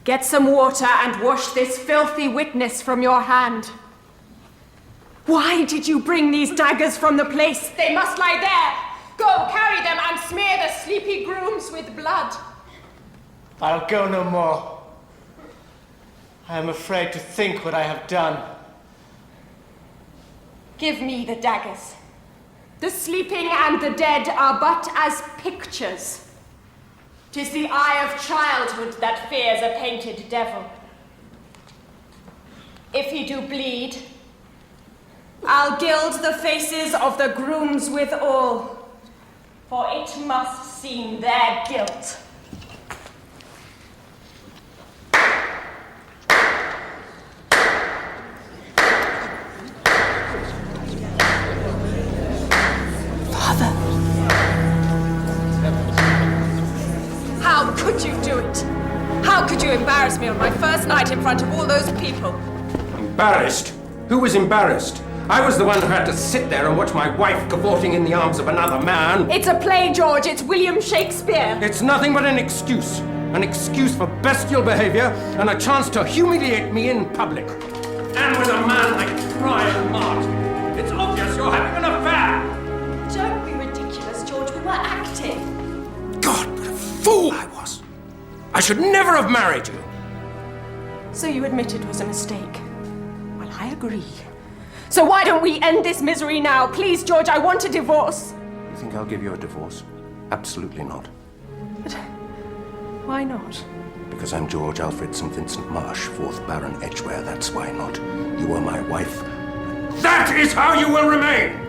Get some water and wash this filthy witness from your hand. Why did you bring these daggers from the place? They must lie there. Go, carry them and smear the sleepy grooms with blood. I'll go no more. I am afraid to think what I have done. Give me the daggers. The sleeping and the dead are but as pictures. 'Tis the eye of childhood that fears a painted devil. If he do bleed, I'll gild the faces of the grooms withal, for it must seem their guilt. Father! How could you do it? How could you embarrass me on my first night in front of all those people? Embarrassed? Who was embarrassed? I was the one who had to sit there and watch my wife cavorting in the arms of another man. It's a play, George. It's William Shakespeare. It's nothing but an excuse. An excuse for bestial behavior and a chance to humiliate me in public. And with a man like Brian Martin. It's obvious you're having an affair. Don't be ridiculous, George. We were acting. God, what a fool I was. I should never have married you. So you admit it was a mistake? Well, I agree. So why don't we end this misery now? Please, George, I want a divorce. You think I'll give you a divorce? Absolutely not. But why not? Because I'm George Alfred St. Vincent Marsh, 4th Baron Edgware, that's why not. You are my wife. That is how you will remain!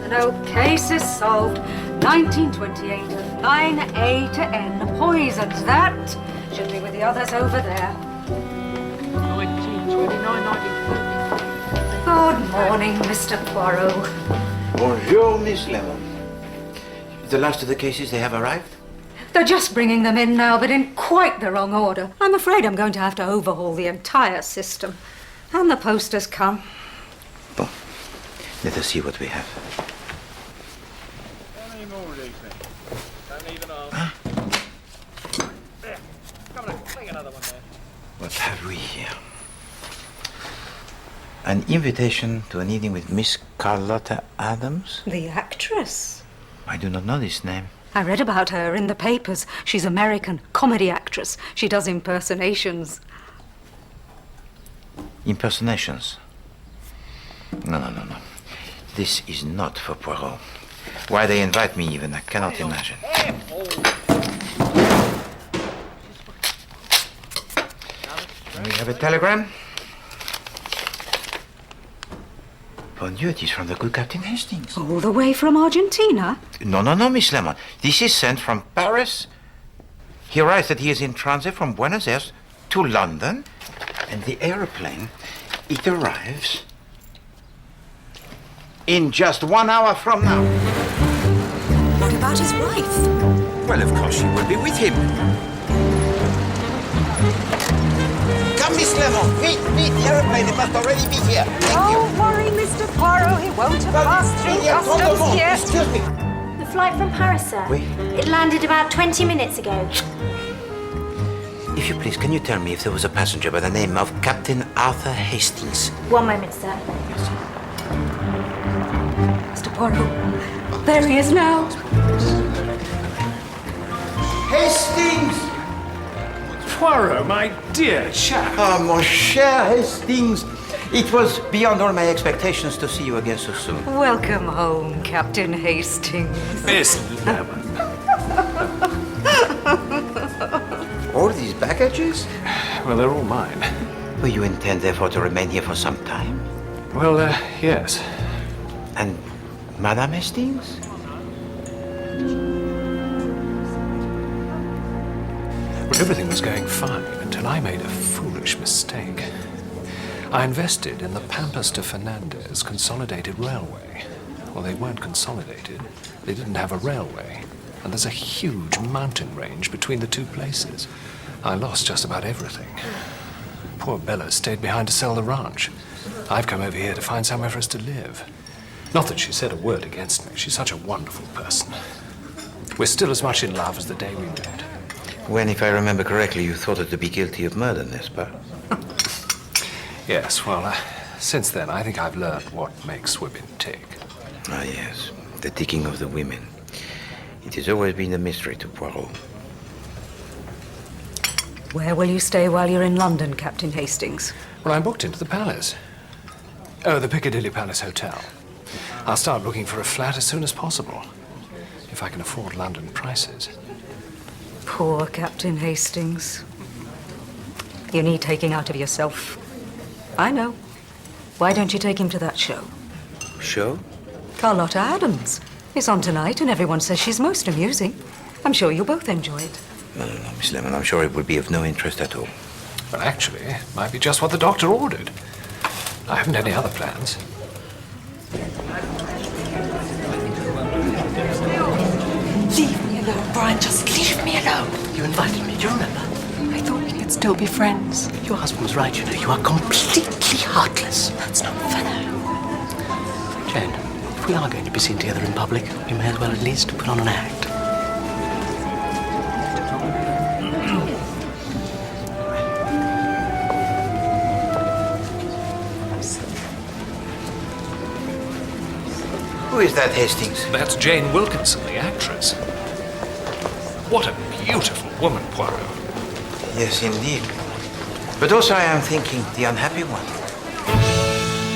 No, case is solved. 1928, 9A to N. Poisoned, that. Should be with the others over there. 1929, 1930. Good morning, Mr. Poirot. Bonjour, Miss Lemon. The last of the cases, they have arrived? They're just bringing them in now, but in quite the wrong order. I'm afraid I'm going to have to overhaul the entire system. And the post has come. Bon. Let us see what we have. Huh? There. Come on, fling another one there. What have we here? An invitation to an evening with Miss Carlotta Adams? The actress. I do not know this name. I read about her in the papers. She's American, comedy actress. She does impersonations. Impersonations? No. This is not for Poirot. Why they invite me even, I cannot imagine. We have a telegram. Bon Dieu, it is from the good Captain Hastings. All the way from Argentina? No, Miss Lemon. This is sent from Paris. He writes that he is in transit from Buenos Aires to London, and the aeroplane, it arrives in just 1 hour from now. What about his wife? Well, of course she will be with him. Come, Miss Lemon. Wait, the aeroplane, it must already be here. Don't worry, Mr. Poirot. He won't have passed through customs yet. Excuse me. The flight from Paris, sir. Oui. It landed about 20 minutes ago. If you please, can you tell me if there was a passenger by the name of Captain Arthur Hastings? One moment, sir. Mr. Poirot, there he is now. Hastings! Poirot, my dear chap. Ah, mon cher Hastings. It was beyond all my expectations to see you again so soon. Welcome home, Captain Hastings. Miss Lemon. All these baggages? Well, they're all mine. Will you intend, therefore, to remain here for some time? Well, yes. And Madame Hastings? Well, everything was going fine until I made a foolish mistake. I invested in the Pampas to Fernandez Consolidated Railway. Well, they weren't consolidated. They didn't have a railway. And there's a huge mountain range between the two places. I lost just about everything. Poor Bella stayed behind to sell the ranch. I've come over here to find somewhere for us to live. Not that she said a word against me. She's such a wonderful person. We're still as much in love as the day we met. When, if I remember correctly, you thought her to be guilty of murder, n'est-ce pas? Yes, well, since then, I think I've learned what makes women tick. Ah, yes. The ticking of the women. It has always been a mystery to Poirot. Where will you stay while you're in London, Captain Hastings? Well, I'm booked into the Palace. Oh, the Piccadilly Palace Hotel. I'll start looking for a flat as soon as possible, if I can afford London prices. Poor Captain Hastings. You need taking out of yourself. I know. Why don't you take him to that show? Show? Carlotta Adams. It's on tonight and everyone says she's most amusing. I'm sure you'll both enjoy it. No, Miss Lemon. I'm sure it would be of no interest at all. Well, actually, it might be just what the doctor ordered. I haven't any other plans. Leave me alone, Brian. Just leave me alone. You invited me, do you remember? I thought we could still be friends. Your husband was right, you know. You are completely heartless. That's not fair. Jane, if we are going to be seen together in public, we may as well at least put on an act. Who is that, Hastings? That's Jane Wilkinson, the actress. What a beautiful woman, Poirot. Yes, indeed. But also I am thinking the unhappy one.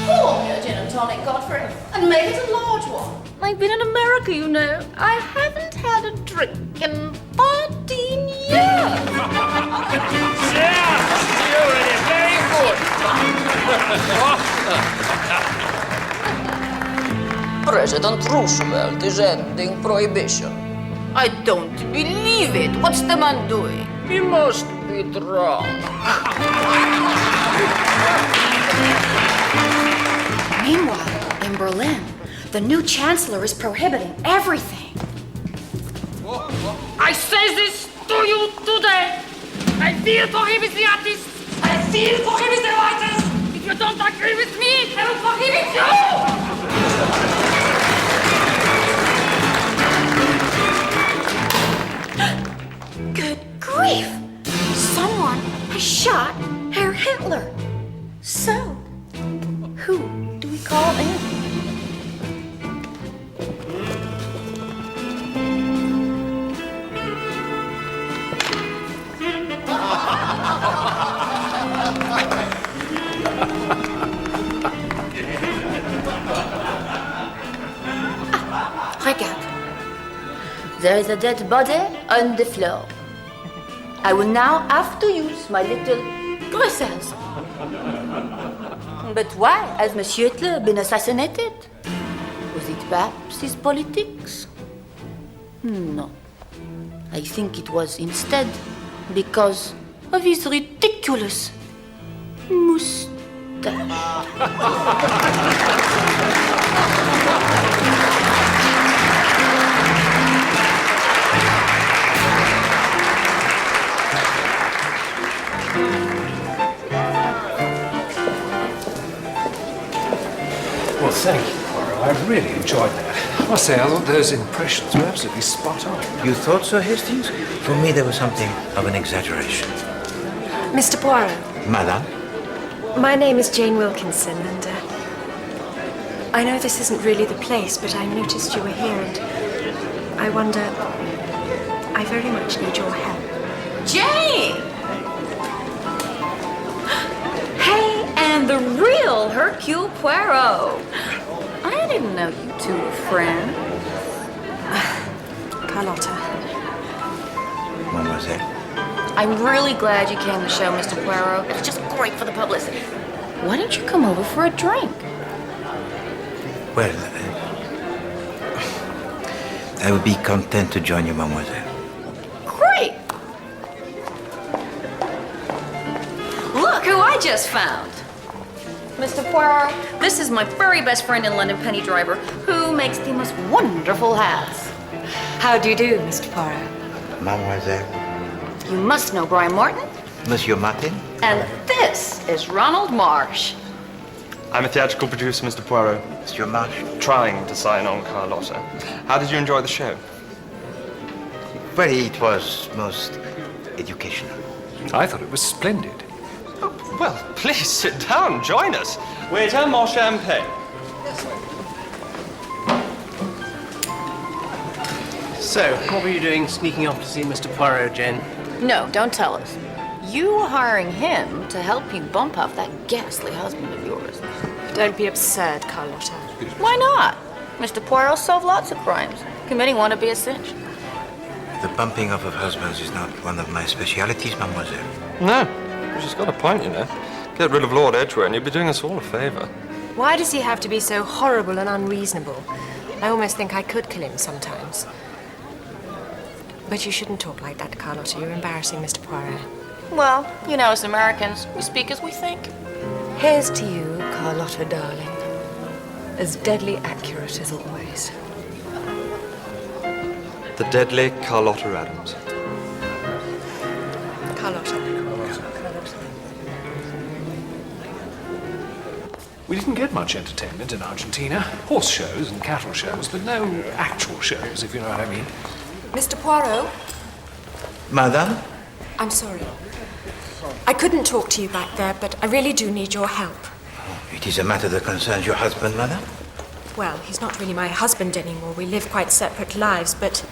Pour me a gin and tonic, Godfrey, and make it a large one. I've been in America, you know. I haven't had a drink in 14 years. Yeah, you're very good. President Roosevelt is ending prohibition. I don't believe it. What's the man doing? He must be drunk. Meanwhile, in Berlin, the new chancellor is prohibiting everything. I say this to you today. I feel prohibit the artists. I feel prohibit the writers. If you don't agree with me, I will prohibit you. Good grief! Someone has shot Herr Hitler. So, who do we call in? Regarde. There is a dead body on the floor. I will now have to use my little Brussels. But why has Monsieur Hitler been assassinated? Was it perhaps his politics? No. I think it was instead because of his ridiculous moustache. Well, thank you, Poirot. I really enjoyed that. I must say, I thought those impressions were absolutely spot on. You thought so, Hastings? For me, there was something of an exaggeration. Mr. Poirot, Madame? my name is Jane Wilkinson, and I know this isn't really the place, but I noticed you were here, and I wonder, I very much need your help. Jane! Hey, and the real Hercule Poirot. I didn't know you two were friends. Carlotta. Mademoiselle? I'm really glad you came to the show, Mr. Poirot. It's just great for the publicity. Why don't you come over for a drink? Well, I would be content to join you, mademoiselle. Great! Look who I just found. Mr. Poirot, this is my very best friend in London, Penny Driver, who makes the most wonderful hats. How do you do, Mr. Poirot? Mademoiselle. You must know Brian Martin. Monsieur Martin? And this is Ronald Marsh. I'm a theatrical producer, Mr. Poirot. Monsieur March? Trying to sign on Carlotta. How did you enjoy the show? Well, it was most educational. I thought it was splendid. Oh, well, please sit down. Join us. Waiter, more champagne. So, what were you doing sneaking off to see Mr. Poirot, Jane? No, don't tell us. You were hiring him to help you bump off that ghastly husband of yours. Don't be absurd, Carlotta. Why not? Mr. Poirot solved lots of crimes. Committing one would be a cinch. The bumping off of husbands is not one of my specialities, mademoiselle. No, but she's got a point, you know. Get rid of Lord Edgware and you'd be doing us all a favour. Why does he have to be so horrible and unreasonable? I almost think I could kill him sometimes. But you shouldn't talk like that, Carlotta. You're embarrassing Mr. Poirot. Well, you know, as Americans, we speak as we think. Here's to you, Carlotta, darling. As deadly accurate as always. The deadly Carlotta Adams. Carlotta. We didn't get much entertainment in Argentina. Horse shows and cattle shows, but no actual shows, if you know what I mean. Mr. Poirot? Madame? I'm sorry. I couldn't talk to you back there, but I really do need your help. It is a matter that concerns your husband, madame? Well, he's not really my husband anymore. We live quite separate lives, but...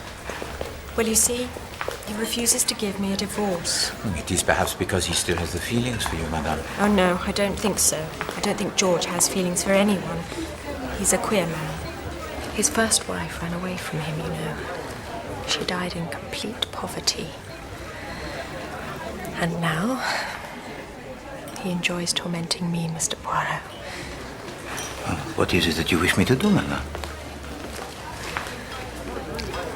Well, you see, he refuses to give me a divorce. It is perhaps because he still has the feelings for you, madame. Oh, no, I don't think so. I don't think George has feelings for anyone. He's a queer man. His first wife ran away from him, you know. She died in complete poverty. And now, he enjoys tormenting me, Mr. Poirot. What is it that you wish me to do, madame?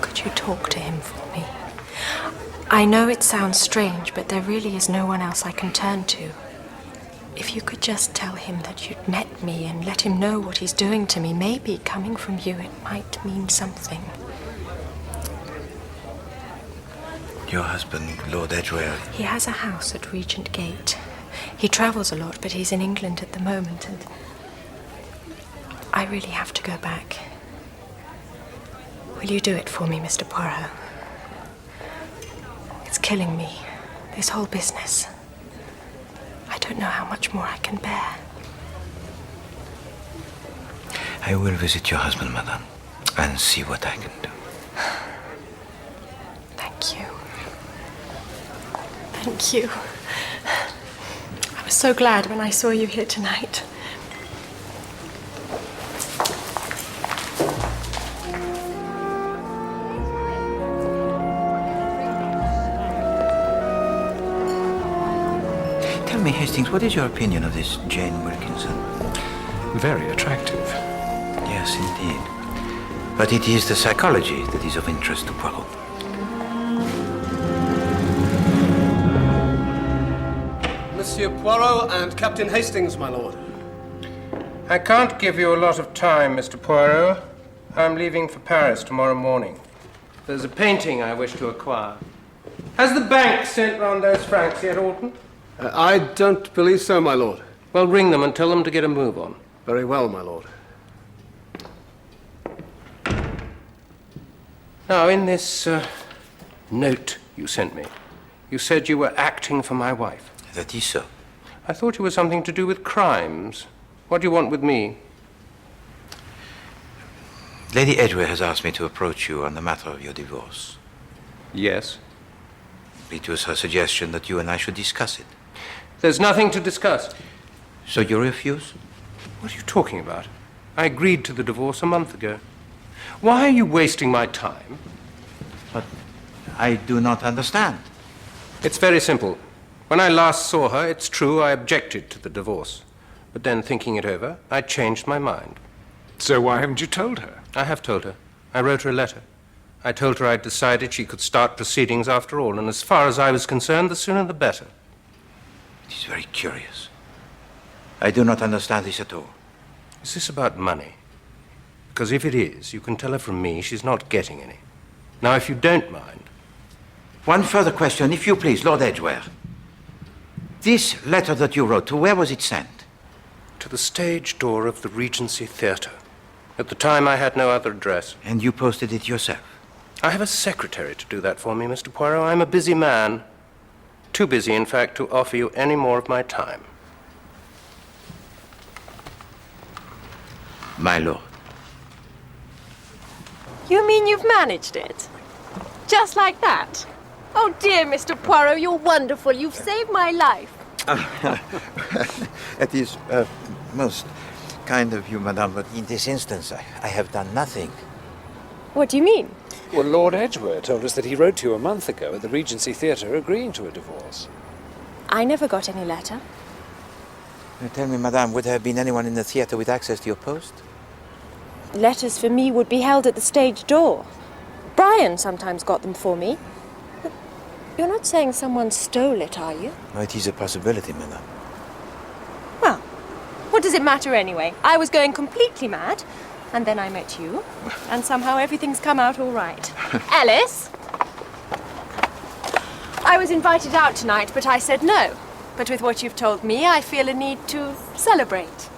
Could you talk to him for me? I know it sounds strange, but there really is no one else I can turn to. If you could just tell him that you'd met me and let him know what he's doing to me, maybe coming from you, it might mean something. Your husband, Lord Edgware. He has a house at Regent Gate. He travels a lot, but he's in England at the moment, and I really have to go back. Will you do it for me, Mr. Poirot? It's killing me, this whole business. I don't know how much more I can bear. I will visit your husband, madame, and see what I can do. Thank you. Thank you. I was so glad when I saw you here tonight. Tell me, Hastings, what is your opinion of this Jane Wilkinson? Very attractive. Yes, indeed. But it is the psychology that is of interest to Poirot. Monsieur Poirot and Captain Hastings, my lord. I can't give you a lot of time, Mr. Poirot. I'm leaving for Paris tomorrow morning. There's a painting I wish to acquire. Has the bank sent round those francs yet, Alton? I don't believe so, my lord. Well, ring them and tell them to get a move on. Very well, my lord. Now, in this note you sent me, you said you were acting for my wife. That is so. I thought you were something to do with crimes. What do you want with me? Lady Edgware has asked me to approach you on the matter of your divorce. Yes. It was her suggestion that you and I should discuss it. There's nothing to discuss. So you refuse? What are you talking about? I agreed to the divorce a month ago. Why are you wasting my time? But I do not understand. It's very simple. When I last saw her, it's true I objected to the divorce. But then, thinking it over, I changed my mind. So why haven't you told her? I have told her. I wrote her a letter. I told her I'd decided she could start proceedings after all, and as far as I was concerned, the sooner the better. It is very curious. I do not understand this at all. Is this about money? Because if it is, you can tell her from me she's not getting any. Now, if you don't mind... One further question, if you please, Lord Edgware. This letter that you wrote, to where was it sent? to the stage door of the Regency Theatre. At the time, I had no other address. And you posted it yourself? I have a secretary to do that for me, Mr. Poirot. I'm a busy man. Too busy, in fact, to offer you any more of my time. My lord. You mean you've managed it? Just like that? Oh, dear Mr. Poirot, you're wonderful. You've saved my life. It is most kind of you, madame, but in this instance, I have done nothing. What do you mean? Well, Lord Edgware told us that he wrote to you a month ago at the Regency Theatre agreeing to a divorce. I never got any letter. Tell me, madame, would there have been anyone in the theatre with access to your post? Letters for me would be held at the stage door. Brian sometimes got them for me. But you're not saying someone stole it, are you? No, it is a possibility, madame. Well, what does it matter anyway? I was going completely mad, and then I met you, and somehow everything's come out all right. Alice? I was invited out tonight, but I said no. But with what you've told me, I feel a need to celebrate.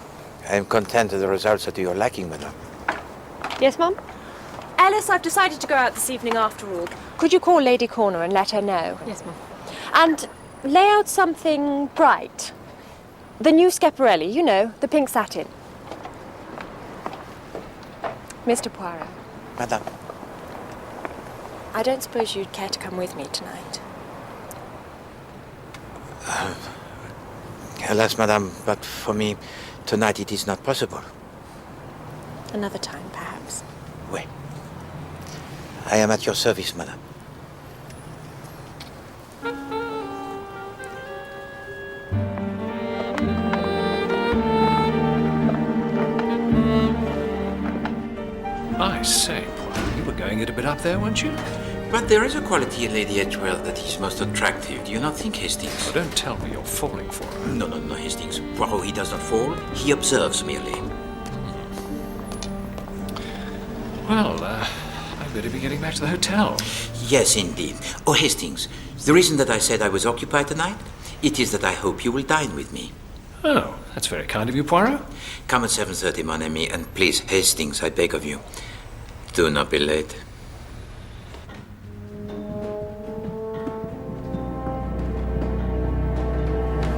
I am content that the results are to your liking, madame. Yes, Mum? Alice, I've decided to go out this evening after all. Could you call Lady Corner and let her know? Yes, Mum. And lay out something bright. The new Schiaparelli, you know, the pink satin. Mr. Poirot. Madame. I don't suppose you'd care to come with me tonight. Alas, madame, but for me, tonight it is not possible. Another time, perhaps. Oui. I am at your service, madame. I say, Poirot, you were going it a bit up there, weren't you? But there is a quality in Lady Edgware that is most attractive. Do you not think, Hastings? Oh, don't tell me you're falling for her. No, Hastings. Poirot, he does not fall. He observes merely. Well, I'd better be getting back to the hotel. Yes, indeed. Oh, Hastings, the reason that I said I was occupied tonight, it is that I hope you will dine with me. Oh, that's very kind of you, Poirot. Come at 7:30, mon ami, and please, Hastings, I beg of you, do not be late.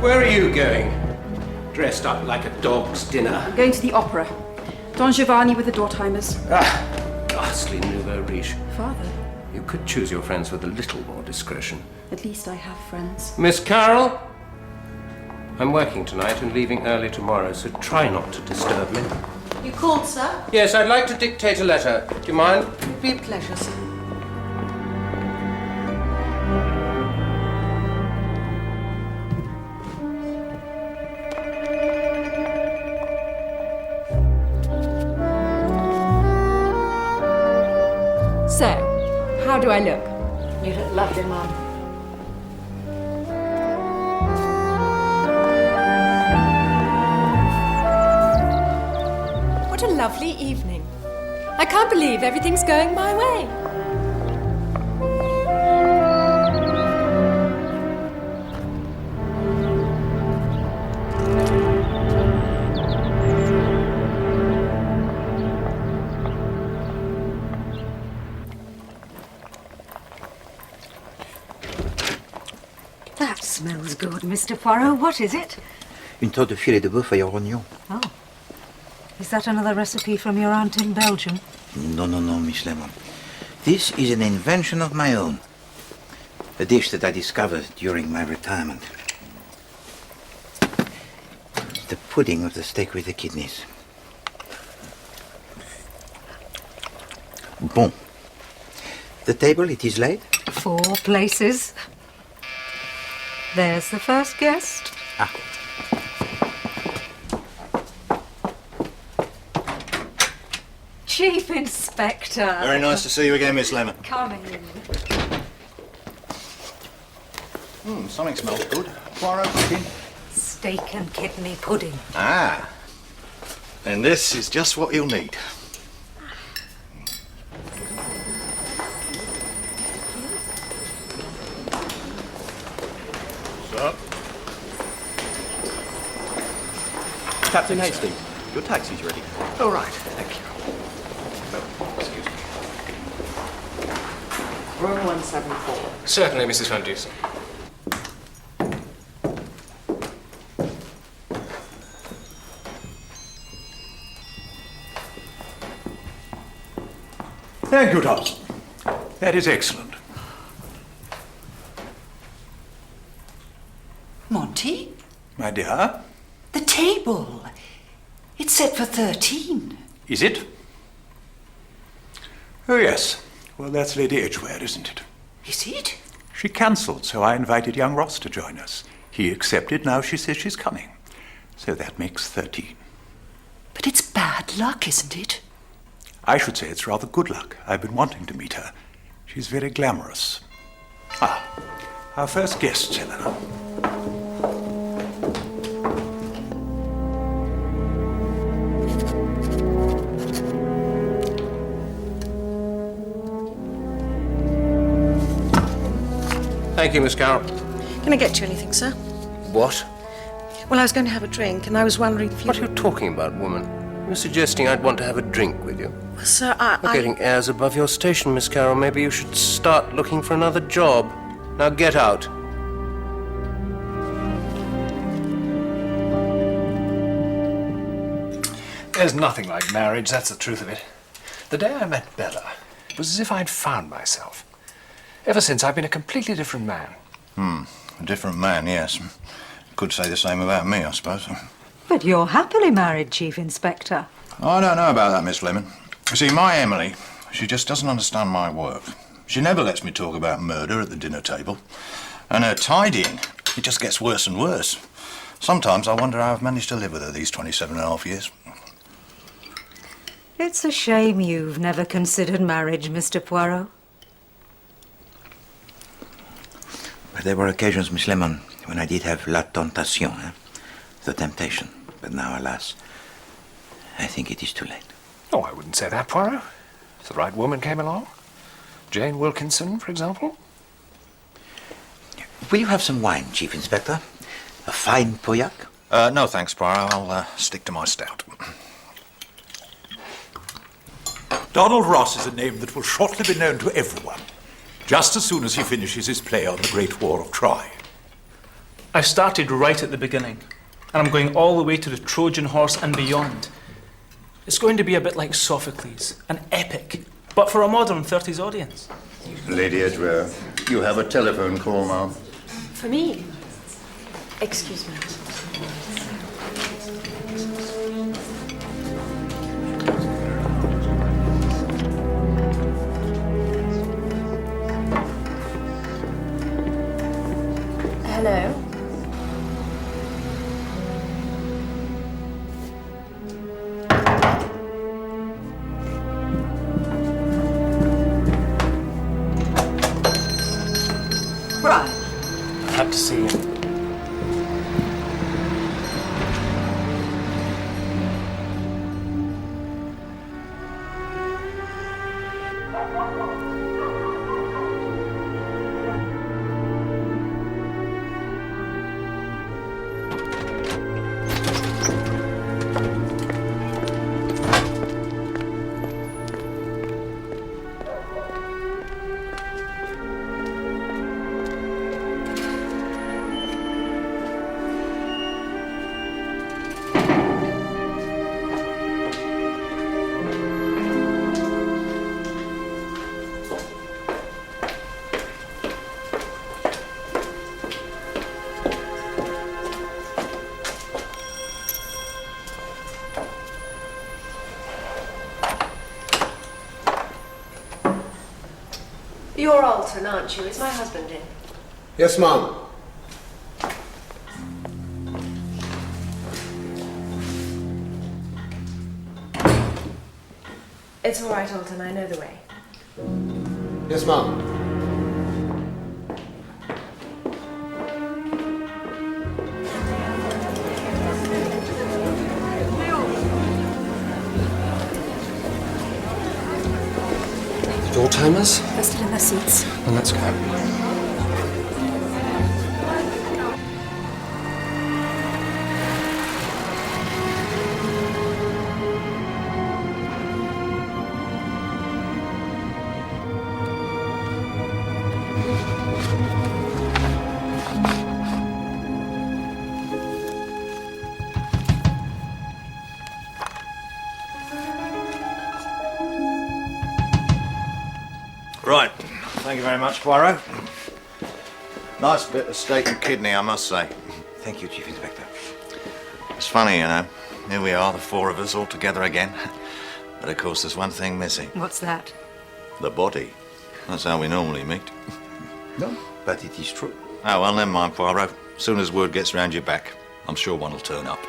Where are you going? Dressed up like a dog's dinner. Going to the opera. Don Giovanni with the Dortheimers. Ghastly nouveau riche. Father, You could choose your friends with a little more discretion. at least I have friends. Miss Carroll? I'm working tonight and leaving early tomorrow, so try not to disturb me. You called, sir? Yes, I'd like to dictate a letter. Do you mind? Be a pleasure, sir. So, how do I look? You look lovely, Mum. What a lovely evening. I can't believe everything's going my way. That smells good, Mr. Poirot. What is it? Une tarte de filet de bœuf à oignon. Oh. Is that another recipe from your aunt in Belgium? No, Miss Lemon. This is an invention of my own. A dish that I discovered during my retirement. The pudding of the steak with the kidneys. Bon. The table, it is laid? 4 places. There's the first guest. Ah. Chief Inspector. Very nice to see you again, Miss Lemon. Come in. Something smells good. Poirot cooking. Steak and kidney pudding. Ah. And this is just what you'll need. What's up? Captain Hastings, your taxi's ready. Oh, right. Thank you. Excuse me. Room 174. Certainly, Mrs. Van Dusen. Thank you, Thomas. That is excellent. Monty? My dear? The table. It's set for 13. Is it? Oh, yes. Well, that's Lady Edgware, isn't it? Is it? She cancelled, so I invited young Ross to join us. He accepted, now she says she's coming. So that makes 13. But it's bad luck, isn't it? I should say it's rather good luck. I've been wanting to meet her. She's very glamorous. Ah, our first guests, Helena. Thank you, Miss Carroll. Can I get you anything, sir? What? Well, I was going to have a drink, and I was wondering if you... What are you talking about, woman? You're suggesting I'd want to have a drink with you. Well, sir, You're getting airs above your station, Miss Carroll. Maybe you should start looking for another job. Now get out. There's nothing like marriage, that's the truth of it. The day I met Bella, it was as if I'd found myself. Ever since, I've been a completely different man. A different man, yes. Could say the same about me, I suppose. But you're happily married, Chief Inspector. I don't know about that, Miss Lemon. You see, my Emily, she just doesn't understand my work. She never lets me talk about murder at the dinner table. And her tidying, it just gets worse and worse. Sometimes I wonder how I've managed to live with her these 27 and a half years. It's a shame you've never considered marriage, Mr. Poirot. But there were occasions, Miss Lemon, when I did have la tentation, the temptation. But now, alas, I think it is too late. Oh, I wouldn't say that, Poirot. If the right woman came along. Jane Wilkinson, for example. Will you have some wine, Chief Inspector? A fine Pauillac? No, thanks, Poirot. I'll stick to my stout. Donald Ross is a name that will shortly be known to everyone, just as soon as he finishes his play on the Great War of Troy. I started right at the beginning, and I'm going all the way to the Trojan horse and beyond. It's going to be a bit like Sophocles, an epic, but for a modern 30s audience. Lady Edgware, you have a telephone call, ma'am. For me? Excuse me. Hello? Brian. I had to see you. You're Alton, aren't you? Is my husband in? Yes, Mum. It's all right, Alton. I know the way. Yes, Mum. Door timers? They're still in their seats. Well, let's go. Thank you very much, Poirot. Nice bit of steak and kidney, I must say. Thank you, Chief Inspector. It's funny, you know. Here we are, the four of us, all together again. But of course, there's one thing missing. What's that? The body. That's how we normally meet. No, but it is true. Oh, well, never mind, Poirot. As soon as word gets round your back, I'm sure one will turn up.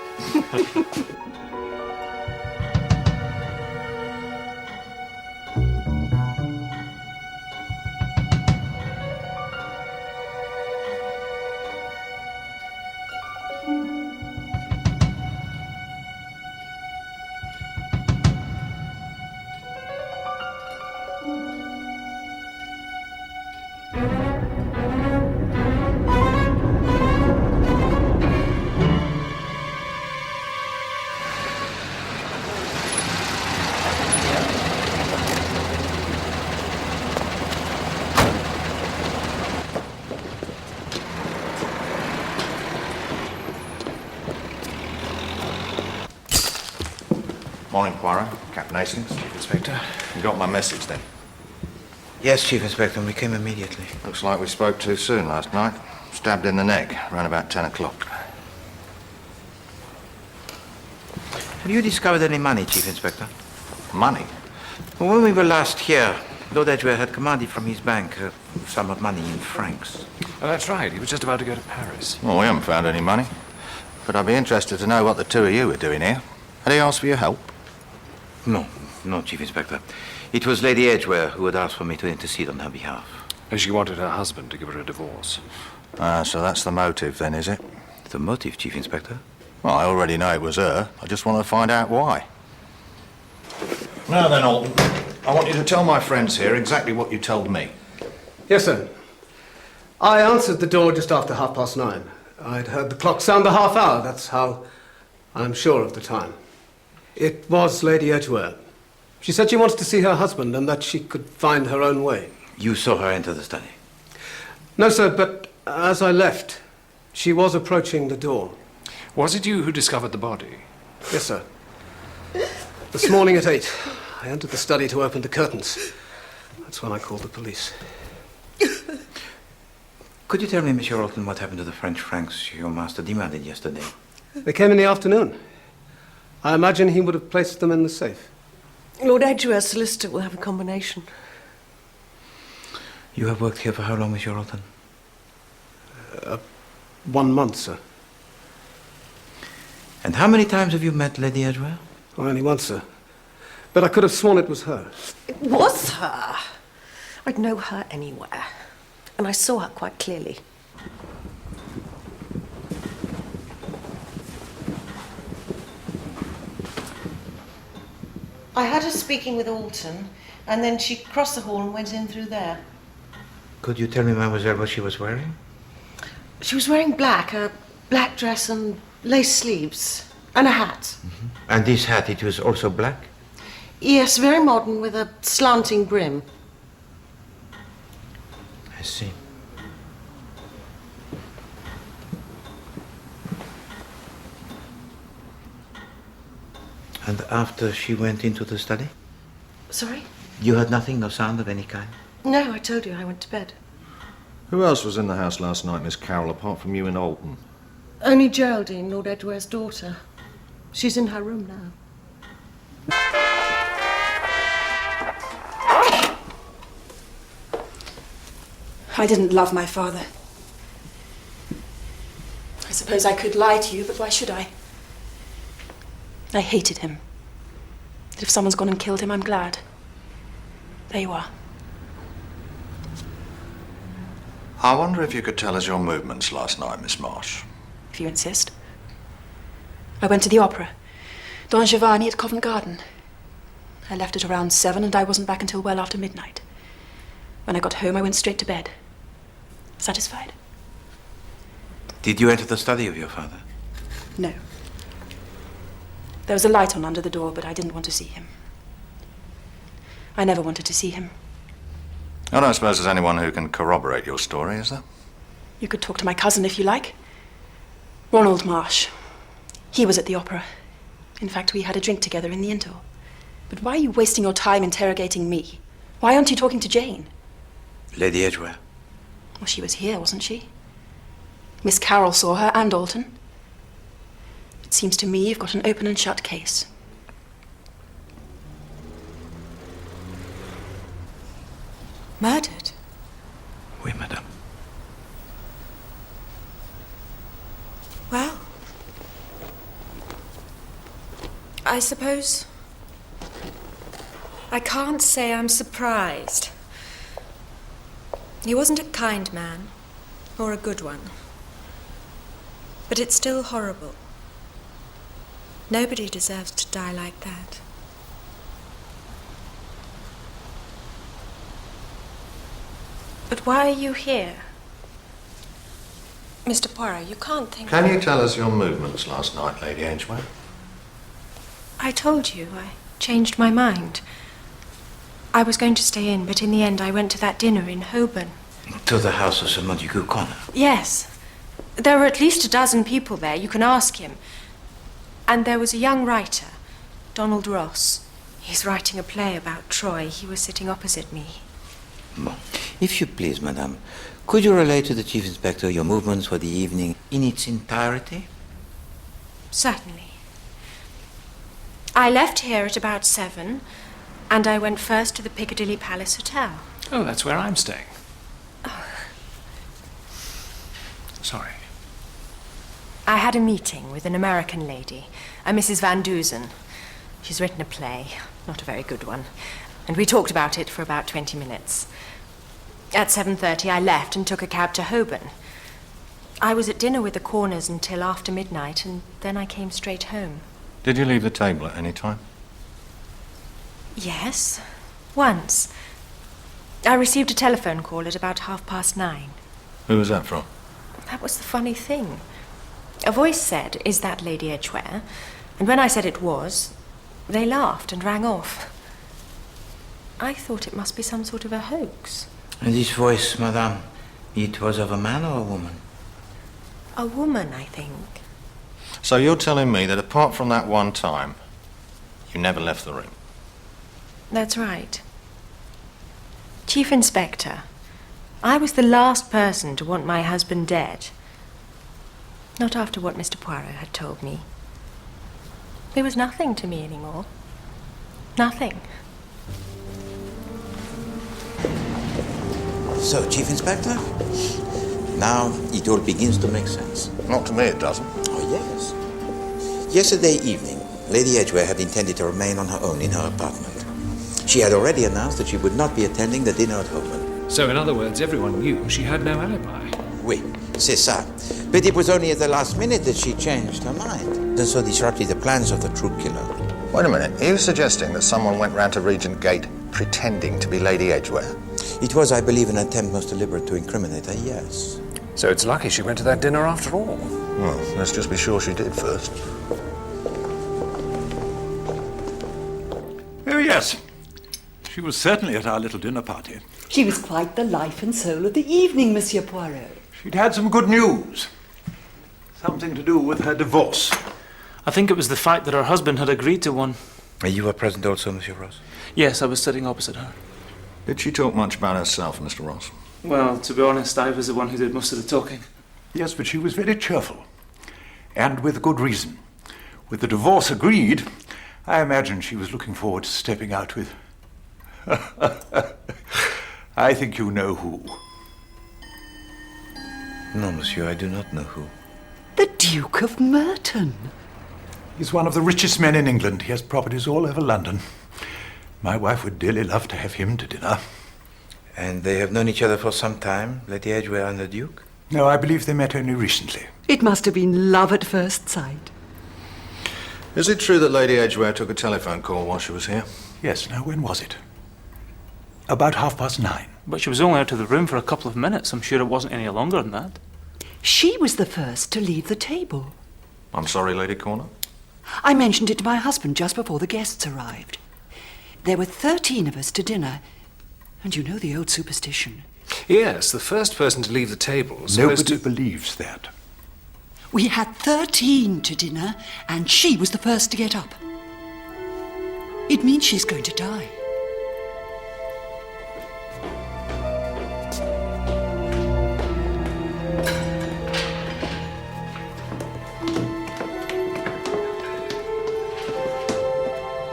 Morning, Poirot. Captain Hastings. Chief Inspector. You got my message, then? Yes, Chief Inspector, we came immediately. Looks like we spoke too soon last night. Stabbed in the neck, around about 10 o'clock. Have you discovered any money, Chief Inspector? Money? Well, when we were last here, Lord Edgware had commanded from his bank a sum of money in francs. Oh, that's right. He was just about to go to Paris. Well, we haven't found any money. But I'd be interested to know what the two of you are doing here. Had he asked for your help? No, Chief Inspector. It was Lady Edgware who had asked for me to intercede on her behalf. She wanted her husband to give her a divorce. Ah, so that's the motive then, is it? The motive, Chief Inspector? Well, I already know it was her. I just want to find out why. Now then, Alton, I want you to tell my friends here exactly what you told me. Yes, sir. I answered the door just after 9:30. I'd heard the clock sound a half hour. That's how I'm sure of the time. It was Lady Edgware. She said she wanted to see her husband and that she could find her own way. You saw her enter the study? No, sir, but as I left, she was approaching the door. Was it you who discovered the body? Yes, sir. This morning at 8, I entered the study to open the curtains. That's when I called the police. Could you tell me, Monsieur Alton, what happened to the French francs your master demanded yesterday? They came in the afternoon. I imagine he would have placed them in the safe. Lord Edgware's solicitor will have a combination. You have worked here for how long, Monsieur Alton? 1 month, sir. And how many times have you met Lady Edgware? Only once, sir. But I could have sworn it was her. It was her. I'd know her anywhere. And I saw her quite clearly. I had her speaking with Alton, and then she crossed the hall and went in through there. Could you tell me, Mademoiselle, what she was wearing? She was wearing black, a black dress and lace sleeves, and a hat. Mm-hmm. And this hat, it was also black? Yes, very modern with a slanting brim. I see. And after she went into the study? Sorry? You heard nothing, no sound of any kind? No, I told you I went to bed. Who else was in the house last night, Miss Carroll, apart from you and Alton? Only Geraldine, Lord Edgware's daughter. She's in her room now. I didn't love my father. I suppose I could lie to you, but why should I? I hated him. But if someone's gone and killed him, I'm glad. There you are. I wonder if you could tell us your movements last night, Miss Marsh. If you insist. I went to the opera. Don Giovanni at Covent Garden. I left at around 7 and I wasn't back until well after midnight. When I got home, I went straight to bed. Satisfied? Did you enter the study of your father? No. There was a light on under the door, but I didn't want to see him. I never wanted to see him. I don't suppose there's anyone who can corroborate your story, is there? You could talk to my cousin if you like. Ronald Marsh. He was at the opera. In fact, we had a drink together in the interval. But why are you wasting your time interrogating me? Why aren't you talking to Jane? Lady Edgware. Well, she was here, wasn't she? Miss Carroll saw her and Alton. It seems to me you've got an open and shut case. Murdered? Oui, madame. Well, I suppose I can't say I'm surprised. He wasn't a kind man, or a good one. But it's still horrible. Nobody deserves to die like that. But why are you here? Mr. Poirot, you can't think... Can you tell us your movements last night, Lady Edgware? I told you, I changed my mind. I was going to stay in, but in the end I went to that dinner in Holborn. To the house of Sir Montague Connor. Yes. There were at least a dozen people there. You can ask him. And there was a young writer, Donald Ross. He's writing a play about Troy. He was sitting opposite me. Bon. If you please, madame, could you relate to the Chief Inspector your movements for the evening in its entirety? Certainly. I left here at about 7, and I went first to the Piccadilly Palace Hotel. Oh, that's where I'm staying. Sorry. I had a meeting with an American lady, a Mrs. Van Dusen. She's written a play, not a very good one, and we talked about it for about 20 minutes. At 7:30 I left and took a cab to Holborn. I was at dinner with the Corners until after midnight, and then I came straight home. Did you leave the table at any time? Yes, once. I received a telephone call at about 9:30. Who was that from? That was the funny thing. A voice said, "Is that Lady Edgware?" And when I said it was, they laughed and rang off. I thought it must be some sort of a hoax. And this voice, madame, it was of a man or a woman? A woman, I think. So you're telling me that apart from that one time, you never left the room? That's right. Chief Inspector, I was the last person to want my husband dead. Not after what Mr. Poirot had told me. He was nothing to me anymore. Nothing. So, Chief Inspector, now it all begins to make sense. Not to me, it doesn't. Oh, yes. Yesterday evening, Lady Edgware had intended to remain on her own in her apartment. She had already announced that she would not be attending the dinner at Holborn. So, in other words, everyone knew she had no alibi. Oui, c'est ça. But it was only at the last minute that she changed her mind, and so disrupted the plans of the true killer. Wait a minute. Are you suggesting that someone went round to Regent Gate pretending to be Lady Edgware? It was, I believe, an attempt most deliberate to incriminate her, yes. So it's lucky she went to that dinner after all. Well, let's just be sure she did first. Oh, yes. She was certainly at our little dinner party. She was quite the life and soul of the evening, Monsieur Poirot. She'd had some good news. Something to do with her divorce. I think it was the fact that her husband had agreed to one. And you were present also, Monsieur Ross? Yes, I was sitting opposite her. Did she talk much about herself, Mr. Ross? Well, to be honest, I was the one who did most of the talking. Yes, but she was very cheerful. And with good reason. With the divorce agreed, I imagine she was looking forward to stepping out with... I think you know who. No, monsieur, I do not know who. The Duke of Merton. He's one of the richest men in England. He has properties all over London. My wife would dearly love to have him to dinner. And they have known each other for some time, Lady Edgware and the Duke? No, I believe they met only recently. It must have been love at first sight. Is it true that Lady Edgware took a telephone call while she was here? Yes, now when was it? About 9:30. But she was only out of the room for a couple of minutes. I'm sure it wasn't any longer than that. She was the first to leave the table. I'm sorry, Lady Corner. I mentioned it to my husband just before the guests arrived. There were 13 of us to dinner, and you know the old superstition. Yes, the first person to leave the table. Nobody believes that. We had 13 to dinner, and she was the first to get up. It means she's going to die.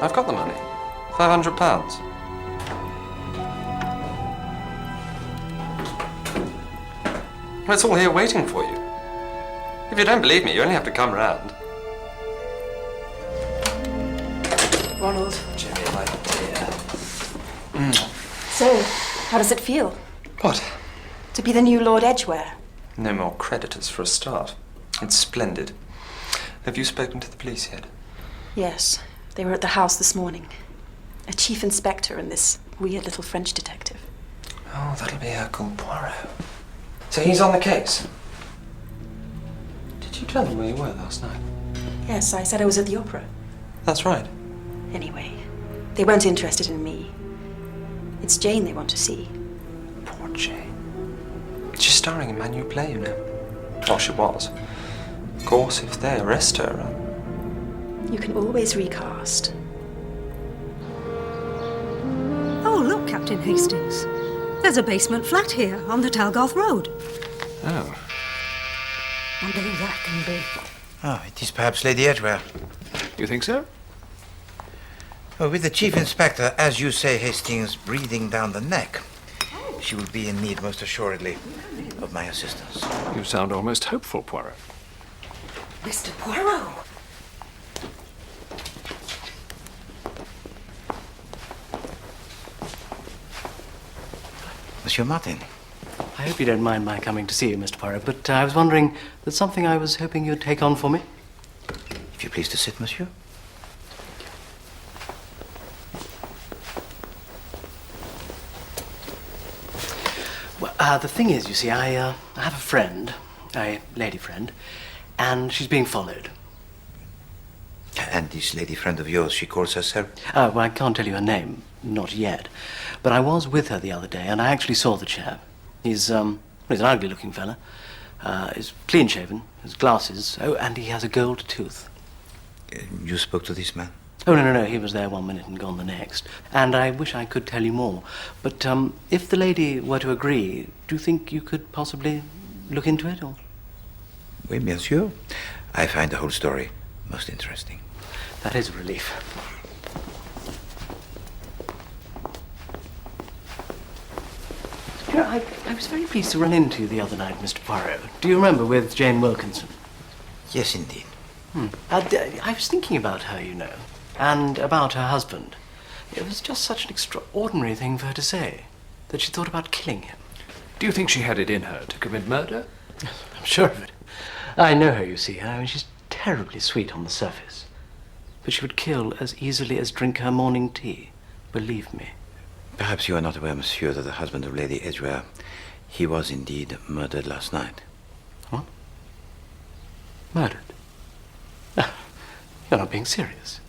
I've got the money. £500. Well, it's all here waiting for you. If you don't believe me, you only have to come round. Ronald. Jimmy, my dear. So, how does it feel? What? To be the new Lord Edgware? No more creditors for a start. It's splendid. Have you spoken to the police yet? Yes, they were at the house this morning. A chief inspector and this weird little French detective. Oh, that'll be Hercule Poirot. So he's on the case. Did you tell them where you were last night? Yes, I said I was at the opera. That's right. Anyway, they weren't interested in me. It's Jane they want to see. Poor Jane. She's starring in my new play, you know. Oh, she was. Of course, if they arrest her... You can always recast. Oh, look, Captain Hastings. There's a basement flat here on the Talgoth Road. Oh. Wonder who that can be. Oh, it is perhaps Lady Edgware. You think so? Oh, with the Chief Inspector, as you say, Hastings, breathing down the neck, she will be in need, most assuredly, of my assistance. You sound almost hopeful, Poirot. Mr. Poirot! Monsieur Martin. I hope you don't mind my coming to see you, Mr. Poirot, but I was wondering, there's something I was hoping you'd take on for me. If you please to sit, monsieur. Well, the thing is, you see, I have a friend, a lady friend, and she's being followed. And this lady friend of yours, she calls herself? Well, I can't tell you her name, not yet. But I was with her the other day, and I actually saw the chap. He's an ugly-looking fella. He's clean-shaven, has glasses, and he has a gold tooth. You spoke to this man? Oh, no, he was there 1 minute and gone the next. And I wish I could tell you more. But if the lady were to agree, do you think you could possibly look into it, or...? Oui, bien sûr. I find the whole story most interesting. That is a relief. You know, I was very pleased to run into you the other night, Mr. Poirot. Do you remember, with Jane Wilkinson? Yes, indeed. I was thinking about her, you know, and about her husband. It was just such an extraordinary thing for her to say, that she thought about killing him. Do you think she had it in her to commit murder? I'm sure of it. I know her, you see. I mean, she's terribly sweet on the surface. But she would kill as easily as drink her morning tea. Believe me. Perhaps you are not aware, monsieur, that the husband of Lady Edgware, he was indeed murdered last night. What? Murdered? You're not being serious.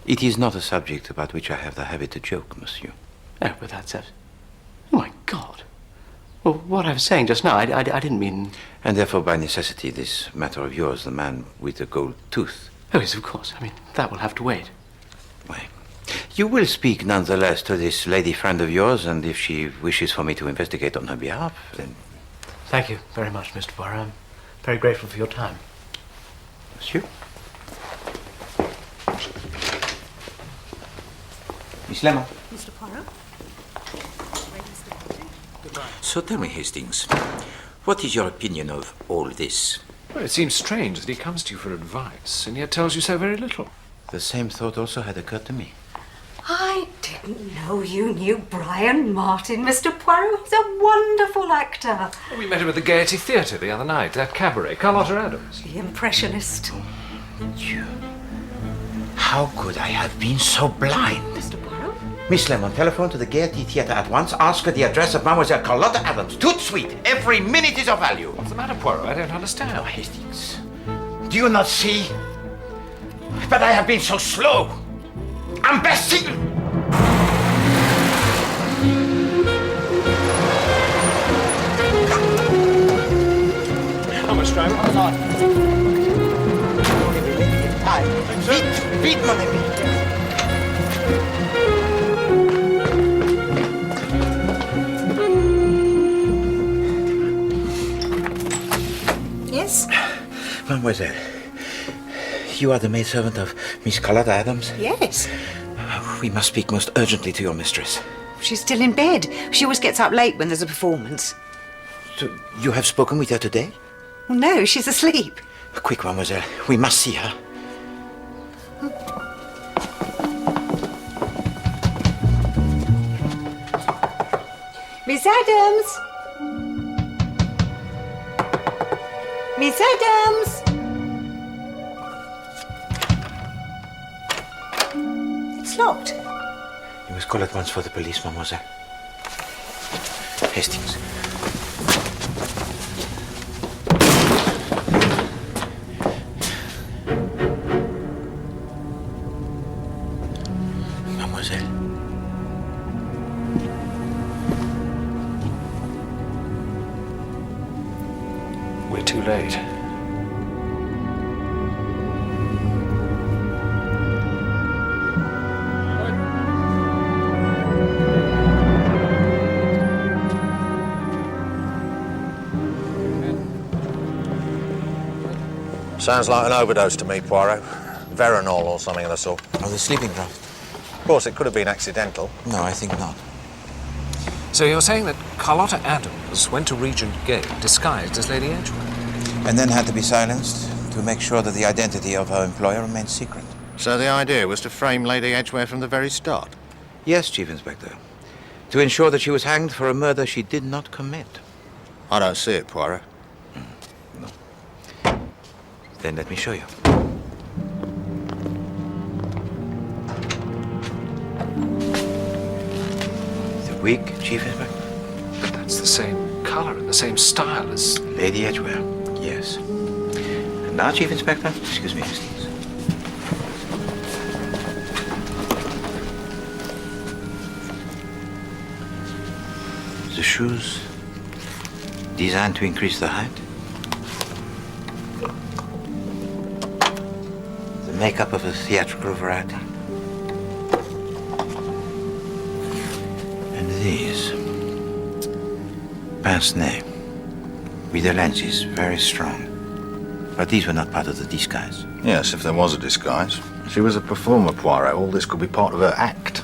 It is not a subject about which I have the habit to joke, monsieur. Oh, but that's it. Oh, my God. Well, what I was saying just now, I didn't mean... And therefore, by necessity, this matter of yours, the man with the gold tooth. Oh, yes, of course. I mean, that will have to wait. Why? You will speak nonetheless to this lady friend of yours, and if she wishes for me to investigate on her behalf, then... Thank you very much, Mr. Poirot. I'm very grateful for your time. Monsieur? Miss Lemon. Mr. Poirot? So tell me, Hastings, what is your opinion of all this? Well, it seems strange that he comes to you for advice, and yet tells you so very little. The same thought also had occurred to me. I didn't know you knew Brian Martin, Mr. Poirot. He's a wonderful actor. Well, we met him at the Gaiety Theatre the other night, at Cabaret, Carlotta Adams. The Impressionist. You. How could I have been so blind? Mr. Poirot? Miss Lemon, telephone to the Gaiety Theatre at once. Ask her the address of Mademoiselle Carlotta Adams. Tout de suite. Every minute is of value. What's the matter, Poirot? I don't understand. Oh, Hastings. Do you not see? But I have been so slow. Imbecile! How much time? Vite, vite, mon ami. Yes? Mademoiselle, you are the maidservant of Miss Carlotta Adams? Yes. We must speak most urgently to your mistress. She's still in bed. She always gets up late when there's a performance. So, you have spoken with her today? Well, no, she's asleep. Quick, mademoiselle. We must see her. Miss Adams! Miss Adams! It's locked. You must call at once for the police, mademoiselle. Hastings. Mademoiselle. We're too late. Sounds like an overdose to me, Poirot. Veronal or something of the sort. Oh, the sleeping draught. Of course, it could have been accidental. No, I think not. So you're saying that Carlotta Adams went to Regent Gate disguised as Lady Edgware? And then had to be silenced to make sure that the identity of her employer remained secret. So the idea was to frame Lady Edgware from the very start? Yes, Chief Inspector. To ensure that she was hanged for a murder she did not commit. I don't see it, Poirot. No. Then let me show you. The wig, Chief Inspector? But that's the same colour and the same style as... Lady Edgware, yes. And now, Chief Inspector, excuse me, Hastings. The shoes designed to increase the height. The makeup of a theatrical variety. And these. Pince-nez. With the lenses very strong. But these were not part of the disguise. Yes, if there was a disguise. She was a performer, Poirot. All this could be part of her act.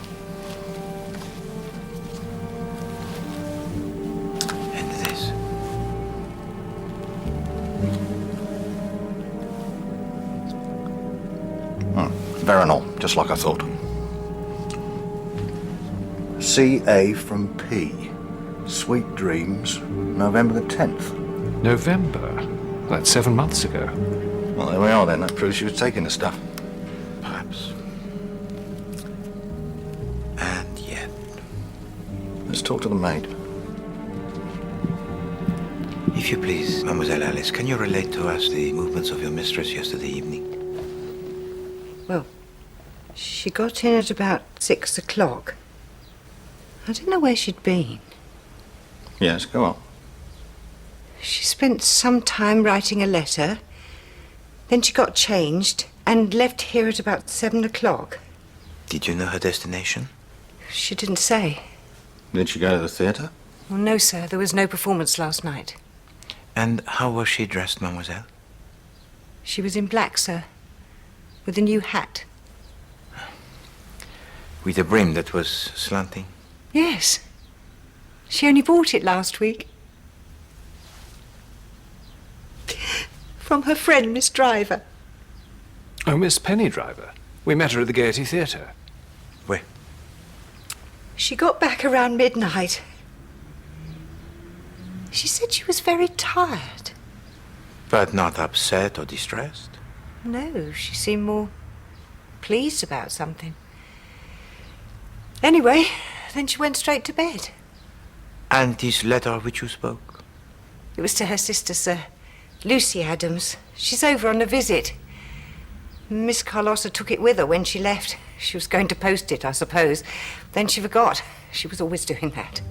And this. Veronal, just like I thought. C.A. from P. Sweet Dreams, November the 10th. November? That's 7 months ago. Well, there we are then. That proves she was taking the stuff. Perhaps. And yet. Let's talk to the maid. If you please, Mademoiselle Alice, can you relate to us the movements of your mistress yesterday evening? Well, she got in at about 6 o'clock. I don't know where she'd been. Yes, go on. She spent some time writing a letter. Then she got changed and left here at about 7 o'clock. Did you know her destination? She didn't say. Did she go to the theatre? Well, no, sir. There was no performance last night. And how was she dressed, mademoiselle? She was in black, sir, with a new hat. With a brim that was slanting? Yes. She only bought it last week. From her friend, Miss Driver. Oh, Miss Penny Driver. We met her at the Gaiety Theatre. Where? She got back around midnight. She said she was very tired. But not upset or distressed? No, she seemed more pleased about something. Anyway, then she went straight to bed. And this letter of which you spoke? It was to her sister, sir. Lucy Adams. She's over on a visit. Miss Carlotta took it with her when she left. She was going to post it, I suppose. Then she forgot. She was always doing that.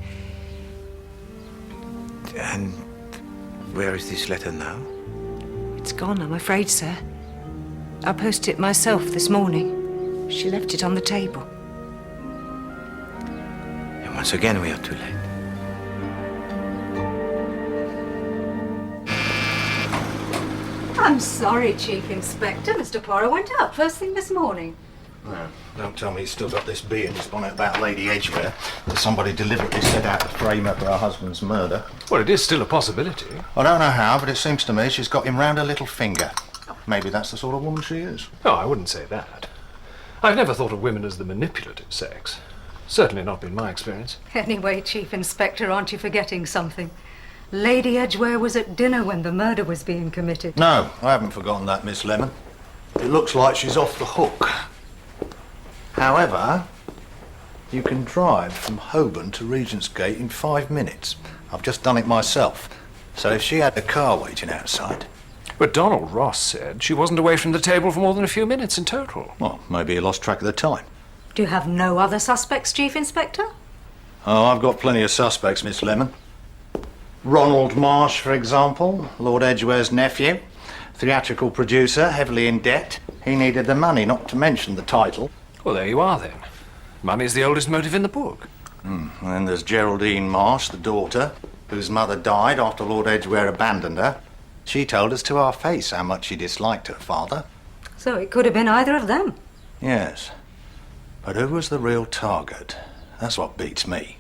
And where is this letter now? It's gone, I'm afraid, sir. I posted it myself this morning. She left it on the table. And once again, we are too late. I'm sorry, Chief Inspector. Mr. Poirot went out first thing this morning. No, don't tell me he's still got this bee in his bonnet about Lady Edgware, that somebody deliberately set out to frame her for her husband's murder. Well, it is still a possibility. I don't know how, but it seems to me she's got him round her little finger. Maybe that's the sort of woman she is. Oh, I wouldn't say that. I've never thought of women as the manipulative sex. Certainly not been my experience. Anyway, Chief Inspector, aren't you forgetting something? Lady Edgware was at dinner when the murder was being committed. No, I haven't forgotten that, Miss Lemon. It looks like she's off the hook. However, you can drive from Holborn to Regent's Gate in 5 minutes. I've just done it myself. So if she had a car waiting outside... But Donald Ross said she wasn't away from the table for more than a few minutes in total. Well, maybe he lost track of the time. Do you have no other suspects, Chief Inspector? Oh, I've got plenty of suspects, Miss Lemon. Ronald Marsh, for example, Lord Edgware's nephew. Theatrical producer, heavily in debt. He needed the money, not to mention the title. Well, there you are, then. Money's the oldest motive in the book. And then there's Geraldine Marsh, the daughter, whose mother died after Lord Edgware abandoned her. She told us to our face how much she disliked her father. So it could have been either of them. Yes. But who was the real target? That's what beats me.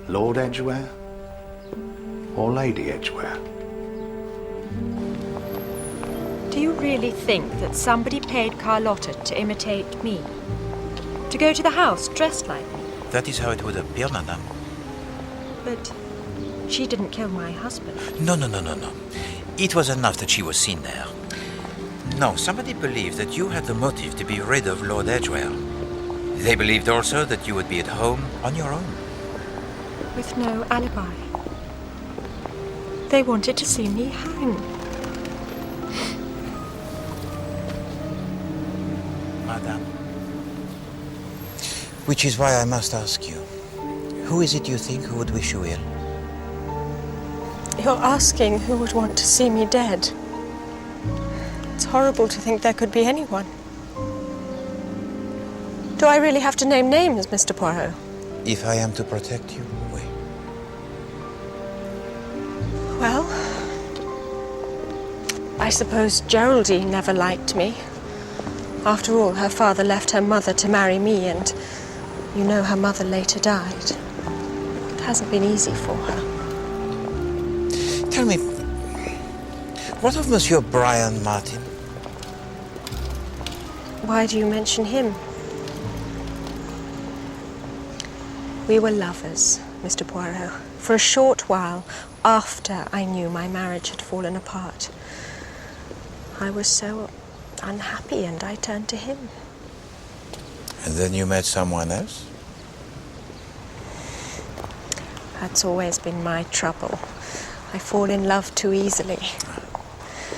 Lord Edgware or Lady Edgware? Do you really think that somebody paid Carlotta to imitate me? To go to the house dressed like me? That is how it would appear, madame. But she didn't kill my husband. No. It was enough that she was seen there. No, somebody believed that you had the motive to be rid of Lord Edgware. They believed also that you would be at home on your own. With no alibi. They wanted to see me hang. Madame. Which is why I must ask you, who is it you think who would wish you ill? You're asking who would want to see me dead. It's horrible to think there could be anyone. Do I really have to name names, Mr. Poirot? If I am to protect you, oui. Well, I suppose Geraldine never liked me. After all, her father left her mother to marry me, and you know her mother later died. It hasn't been easy for her. Tell me, what of Monsieur Brian Martin? Why do you mention him? We were lovers, Mr. Poirot, for a short while after I knew my marriage had fallen apart. I was so unhappy and I turned to him. And then you met someone else? That's always been my trouble. I fall in love too easily.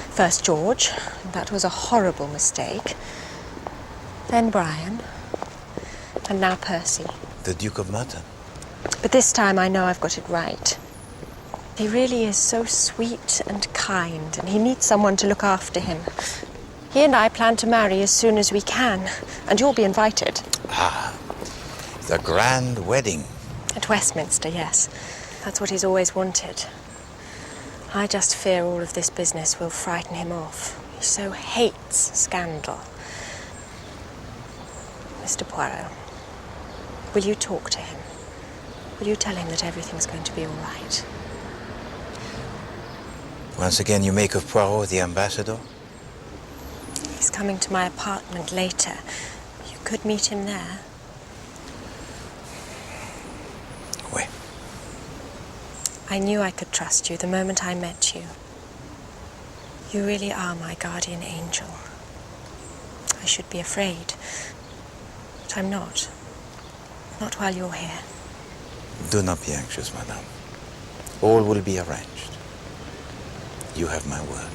First George, that was a horrible mistake. Then Brian, and now Percy. The Duke of Merton. But this time I know I've got it right. He really is so sweet and kind, and he needs someone to look after him. He and I plan to marry as soon as we can, and you'll be invited. Ah, the grand wedding. At Westminster, yes. That's what he's always wanted. I just fear all of this business will frighten him off. He so hates scandal. Mr. Poirot, will you talk to him? Will you tell him that everything's going to be all right? Once again, you make of Poirot the ambassador? He's coming to my apartment later. You could meet him there. Oui. I knew I could trust you the moment I met you. You really are my guardian angel. I should be afraid, but I'm not. Not while you're here. Do not be anxious, madame. All will be arranged. You have my word.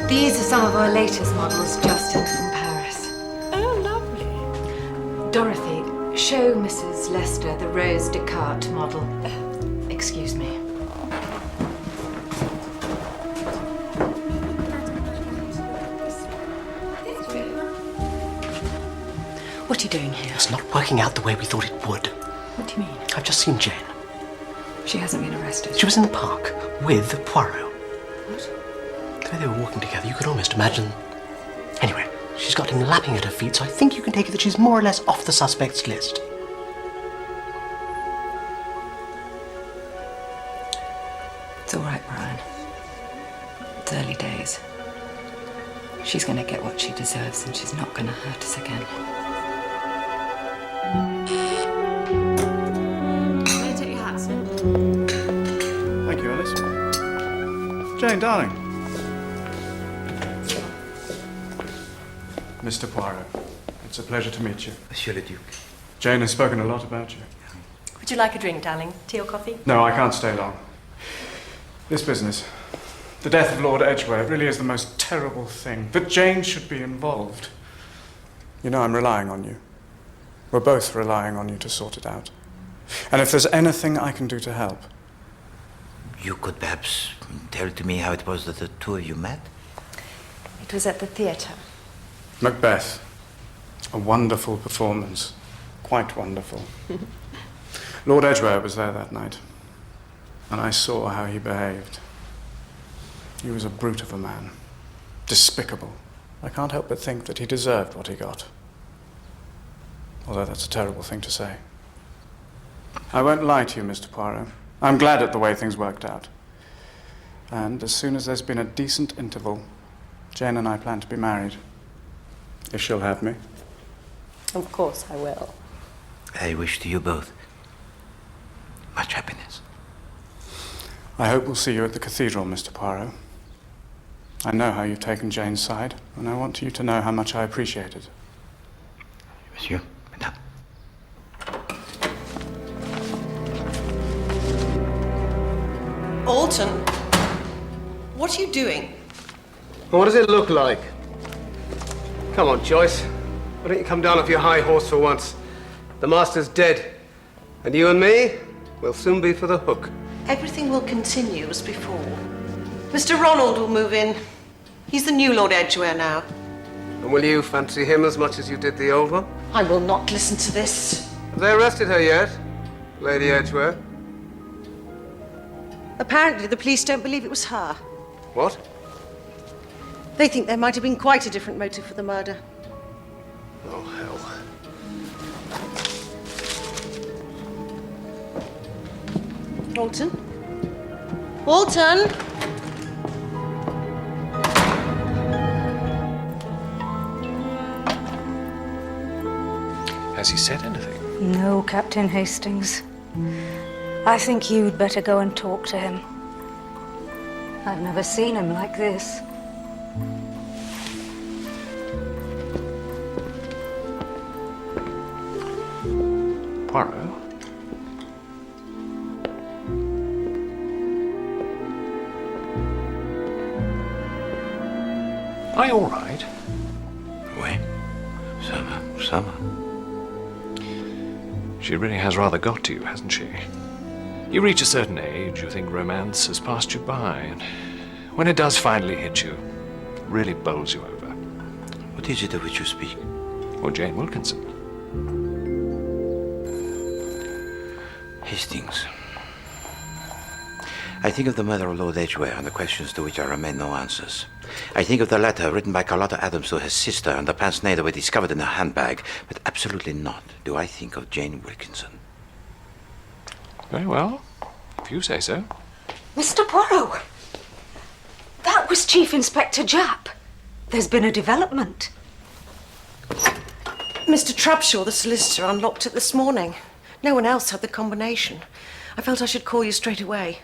These are some of our latest models just in from Paris. Oh, lovely. Dorothy, Show Mrs. Lester the Rose Descartes model. Excuse me. What are you doing here? It's not working out the way we thought it would. What do you mean? I've just seen Jane. She hasn't been arrested. She was in the park with Poirot. What? The way they were walking together, you could almost imagine. Anyway, she's got him lapping at her feet, so I think you can take it that she's more or less off the suspects list. It's all right, Brian. It's early days. She's going to get what she deserves, and she's not going to hurt us again. May I take your hat, sir? Thank you, Alice. Jane, darling. Mr. Poirot, it's a pleasure to meet you. Monsieur le Duc. Jane has spoken a lot about you. Would you like a drink, darling? Tea or coffee? No, I can't stay long. This business, the death of Lord Edgware, really is the most terrible thing. That Jane should be involved. You know, I'm relying on you. We're both relying on you to sort it out. And if there's anything I can do to help. You could perhaps tell to me how it was that the two of you met? It was at the theatre. Macbeth. A wonderful performance. Quite wonderful. Lord Edgware was there that night. And I saw how he behaved. He was a brute of a man. Despicable. I can't help but think that he deserved what he got. Although that's a terrible thing to say. I won't lie to you, Mr. Poirot. I'm glad at the way things worked out. And as soon as there's been a decent interval, Jane and I plan to be married. If she'll have me. Of course I will. I wish to you both much happiness. I hope we'll see you at the cathedral, Mr. Poirot. I know how you've taken Jane's side, and I want you to know how much I appreciate it. Monsieur, madame. Alton, what are you doing? What does it look like? Come on, Joyce. Why don't you come down off your high horse for once? The master's dead, and you and me will soon be for the hook. Everything will continue as before. Mr. Ronald will move in. He's the new Lord Edgware now. And will you fancy him as much as you did the old one? I will not listen to this. Have they arrested her yet, Lady Edgware? Apparently, the police don't believe it was her. What? They think there might have been quite a different motive for the murder. Oh, hell. Alton? Alton? Has he said anything? No, Captain Hastings. I think you'd better go and talk to him. I've never seen him like this. Poirot? Are you all right? Oui. Ça va. She really has rather got to you, hasn't she? You reach a certain age, you think romance has passed you by, and when it does finally hit you, it really bowls you over. What is it of which you speak? Or Jane Wilkinson. Hastings. I think of the murder of Lord Edgware and the questions to which there remain no answers. I think of the letter written by Carlotta Adams to her sister and the pince-nez that were discovered in her handbag, but absolutely not do I think of Jane Wilkinson. Very well, if you say so. Mr. Poirot! That was Chief Inspector Japp. There's been a development. Mr. Trubshaw, the solicitor, unlocked it this morning. No one else had the combination. I felt I should call you straight away.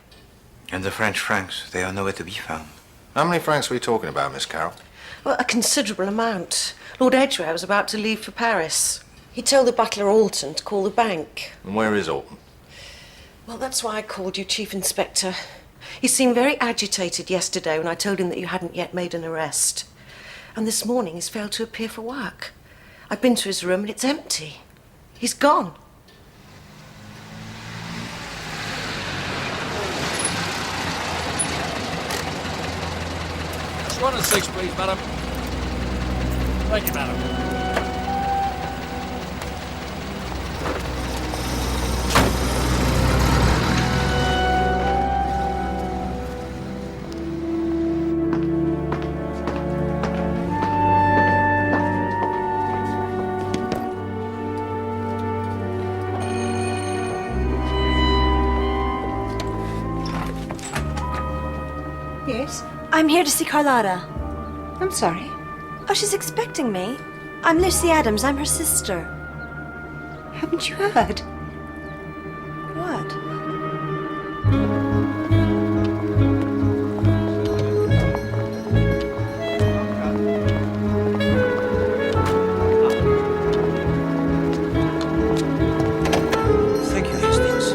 And the French francs, they are nowhere to be found. How many francs are we talking about, Miss Carroll? Well, a considerable amount. Lord Edgware was about to leave for Paris. He told the butler Alton to call the bank. And where is Alton? Well, that's why I called you, Chief Inspector. He seemed very agitated yesterday when I told him that you hadn't yet made an arrest. And this morning he's failed to appear for work. I've been to his room and it's empty. He's gone. That's 1 and 6, please, madam. Thank you, madam. Yes? I'm here to see Carlotta. I'm sorry. Oh, she's expecting me. I'm Lucy Adams. I'm her sister. Haven't you heard? What? Thank you, Hastings.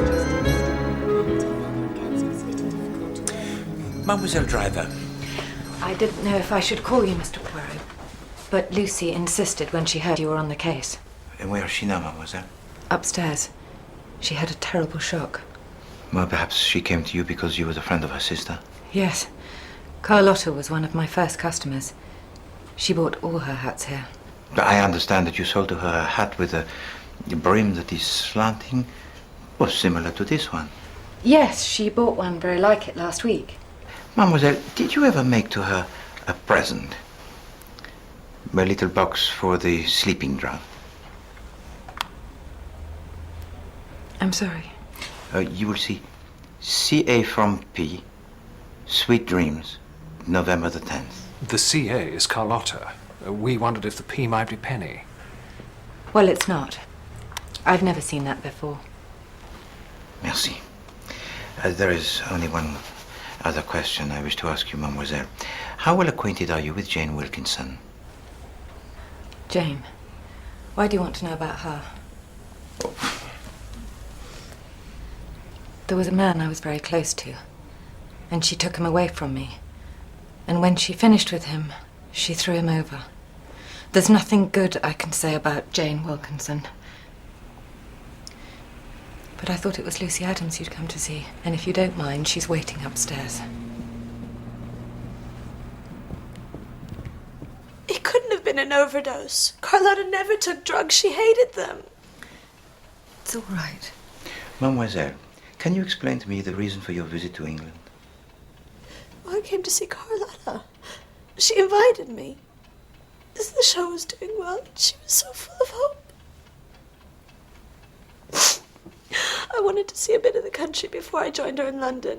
Mademoiselle Driver. I didn't know if I should call you, Mr. Poirot, but Lucy insisted when she heard you were on the case. And where is she now, mademoiselle? Upstairs. She had a terrible shock. Well, perhaps she came to you because you were a friend of her sister. Yes. Carlotta was one of my first customers. She bought all her hats here. I understand that you sold to her a hat with a brim that is slanting, or similar to this one. Yes, she bought one very like it last week. Mademoiselle, did you ever make to her a present? A little box for the sleeping draught. I'm sorry. You will see CA from P, Sweet Dreams, November the 10th. The CA is Carlotta. We wondered if the P might be Penny. Well, it's not. I've never seen that before. Merci. There is only one other question I wish to ask you, mademoiselle. How well acquainted are you with Jane Wilkinson? Jane, why do you want to know about her? There was a man I was very close to, and she took him away from me. And when she finished with him, she threw him over. There's nothing good I can say about Jane Wilkinson. But I thought it was Lucy Adams you'd come to see, and if you don't mind, she's waiting upstairs. It couldn't have been an overdose. Carlotta never took drugs. She hated them. It's all right. Mademoiselle, can you explain to me the reason for your visit to England? I came to see Carlotta. She invited me. The show was doing well, and she was so full of hope. I wanted to see a bit of the country before I joined her in London.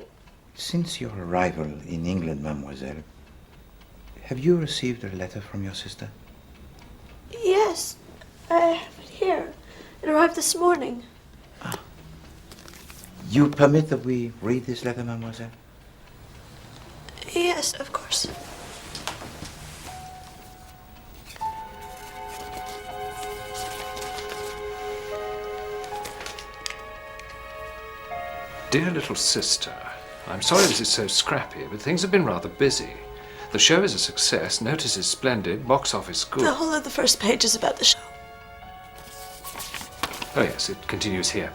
Since your arrival in England, mademoiselle, have you received a letter from your sister? Yes, I have it here. It arrived this morning. You permit that we read this letter, mademoiselle? Yes, of course. Dear little sister, I'm sorry this is so scrappy, but things have been rather busy. The show is a success, notice is splendid, box office good. The whole of the first page is about the show. Oh yes, it continues here.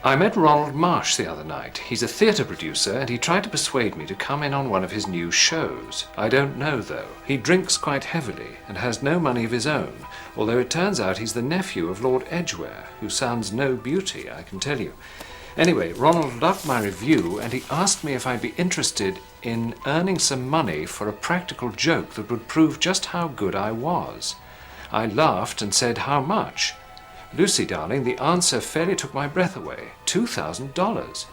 I met Ronald Marsh the other night. He's a theatre producer and he tried to persuade me to come in on one of his new shows. I don't know though. He drinks quite heavily and has no money of his own, although it turns out he's the nephew of Lord Edgware, who sounds no beauty, I can tell you. Anyway, Ronald loved my review and he asked me if I'd be interested in earning some money for a practical joke that would prove just how good I was. I laughed and said, how much? Lucy, darling, the answer fairly took my breath away. $2,000.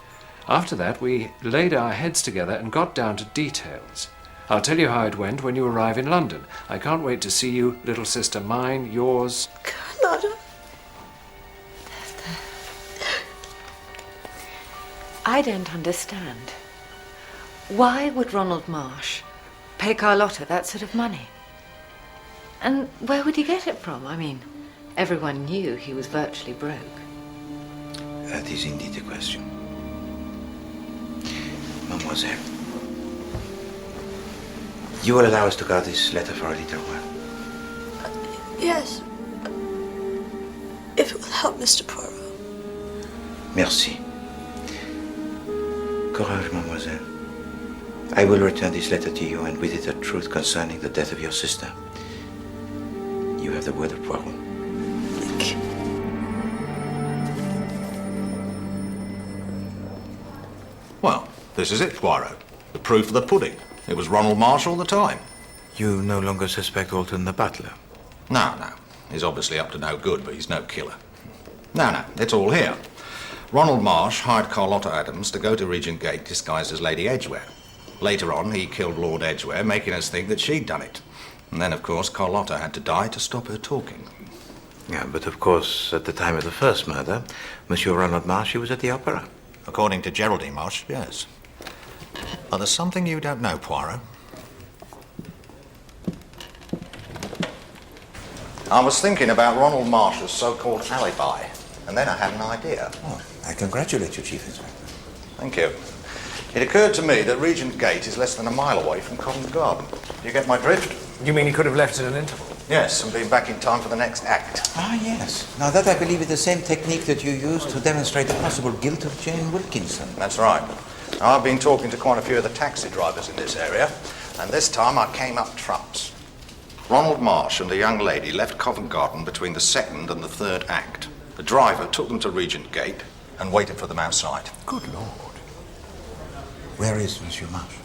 After that, we laid our heads together and got down to details. I'll tell you how it went when you arrive in London. I can't wait to see you, little sister mine, yours. Carlotta. I don't understand. Why would Ronald Marsh pay Carlotta that sort of money? And where would he get it from? I mean, everyone knew he was virtually broke. That is indeed the question. Mademoiselle, you will allow us to guard this letter for a little while? Yes. If it will help Mr. Poirot. Merci. Courage, mademoiselle. I will return this letter to you, and with it the truth concerning the death of your sister. You have the word of Poirot. Thank you. Well, this is it, Poirot. The proof of the pudding. It was Ronald Marsh all the time. You no longer suspect Alton the butler? No. He's obviously up to no good, but he's no killer. No, it's all here. Ronald Marsh hired Carlotta Adams to go to Regent Gate disguised as Lady Edgware. Later on, he killed Lord Edgware, making us think that she'd done it. And then, of course, Carlotta had to die to stop her talking. Yeah, but of course, at the time of the first murder, Monsieur Ronald Marsh, he was at the opera. According to Geraldine Marsh, yes. But there's something you don't know, Poirot. I was thinking about Ronald Marsh's so-called alibi, and then I had an idea. Oh, I congratulate you, Chief Inspector. Thank you. It occurred to me that Regent Gate is less than a mile away from Covent Garden. Do you get my drift? You mean he could have left at an interval? Yes, and been back in time for the next act. Ah, yes. Now that, I believe, is the same technique that you used to demonstrate the possible guilt of Jane Wilkinson. That's right. Now, I've been talking to quite a few of the taxi drivers in this area, and this time I came up trumps. Ronald Marsh and the young lady left Covent Garden between the second and the third act. The driver took them to Regent Gate and waited for them outside. Good Lord. Where is Monsieur Marsh?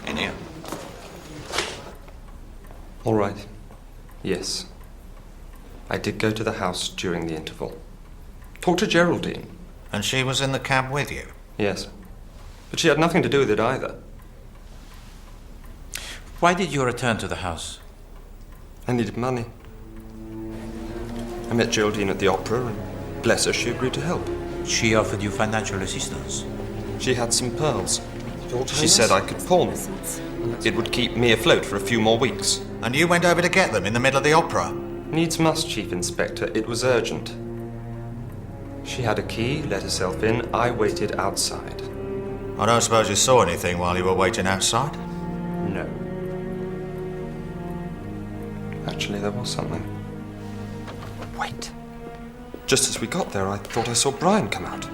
In here. All right. Yes. I did go to the house during the interval. Talked to Geraldine. And she was in the cab with you? Yes. But she had nothing to do with it either. Why did you return to the house? I needed money. I met Geraldine at the opera, and bless her, she agreed to help. She offered you financial assistance? She had some pearls. She said I could pawn them. It would keep me afloat for a few more weeks. And you went over to get them in the middle of the opera? Needs must, Chief Inspector. It was urgent. She had a key, let herself in. I waited outside. I don't suppose you saw anything while you were waiting outside? No. Actually, there was something. Wait. Just as we got there, I thought I saw Brian come out.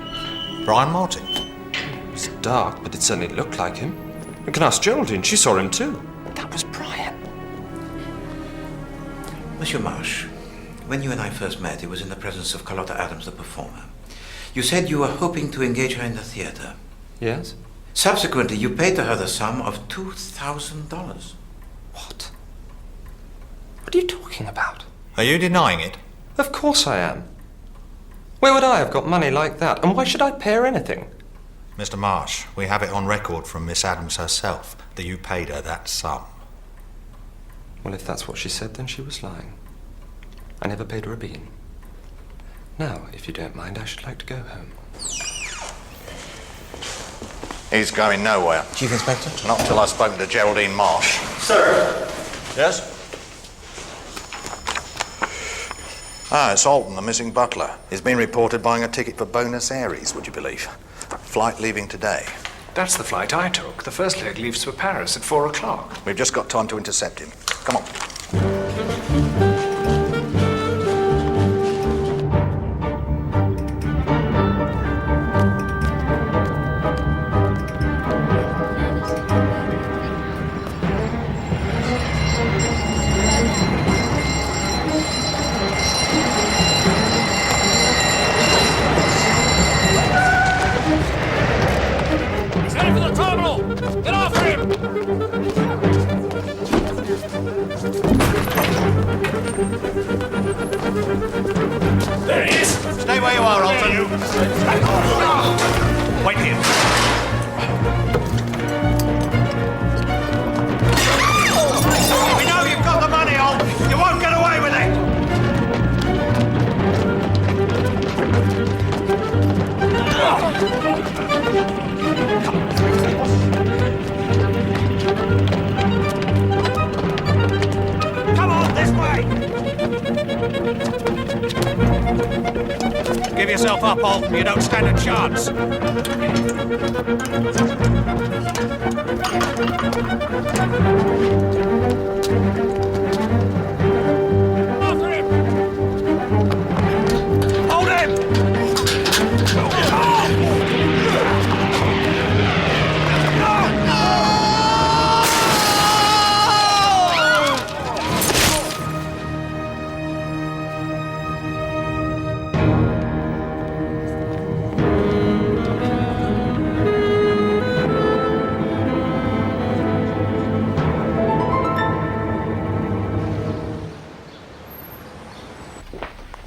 Brian Martin? It was dark, but it certainly looked like him. You can ask Geraldine. She saw him too. That was Brian. Monsieur Marsh, when you and I first met, it was in the presence of Carlotta Adams, the performer. You said you were hoping to engage her in the theatre. Yes? Subsequently, you paid to her the sum of $2,000. What? What are you talking about? Are you denying it? Of course I am. Where would I have got money like that? And why should I pay her anything? Mr. Marsh, we have it on record from Miss Adams herself that you paid her that sum. Well, if that's what she said, then she was lying. I never paid her a bean. Now, if you don't mind, I should like to go home. He's going nowhere. Chief Inspector? Not until I've spoken to Geraldine Marsh. Sir! Yes? Ah, it's Alton, the missing butler. He's been reported buying a ticket for Buenos Aires, would you believe? Flight leaving today. That's the flight I took. The first leg leaves for Paris at 4 o'clock. We've just got time to intercept him. Come on. He's heading for the terminal! Get after him! There he is! Stay where you are, Alton. Wait here. We know you've got the money, Alton. You won't get away with it. Come on, this way! Give yourself up, Alton. You don't stand a chance. After him!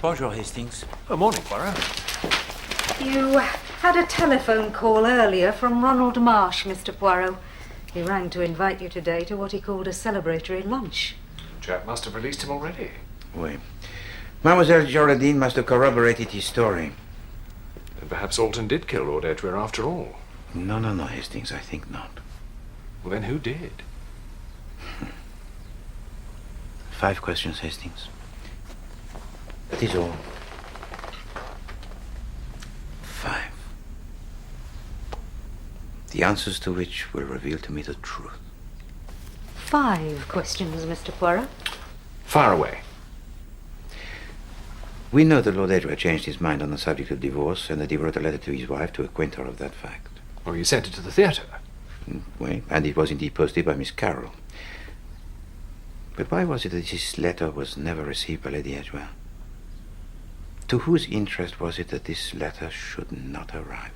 Bonjour, Hastings. Morning, Poirot. You had a telephone call earlier from Ronald Marsh, Mr. Poirot. He rang to invite you today to what he called a celebratory lunch. Chap must have released him already. Oui. Mademoiselle Geraldine must have corroborated his story. And perhaps Alton did kill Lord Edgware after all. No, Hastings, I think not. Well, then who did? 5 questions, Hastings. That is all. 5. The answers to which will reveal to me the truth. 5 questions, Mr. Poirot. Fire away. We know that Lord Edgware changed his mind on the subject of divorce and that he wrote a letter to his wife to acquaint her of that fact. Or he sent it to the theatre. Oui, and it was indeed posted by Miss Carroll. But why was it that this letter was never received by Lady Edgware? To whose interest was it that this letter should not arrive?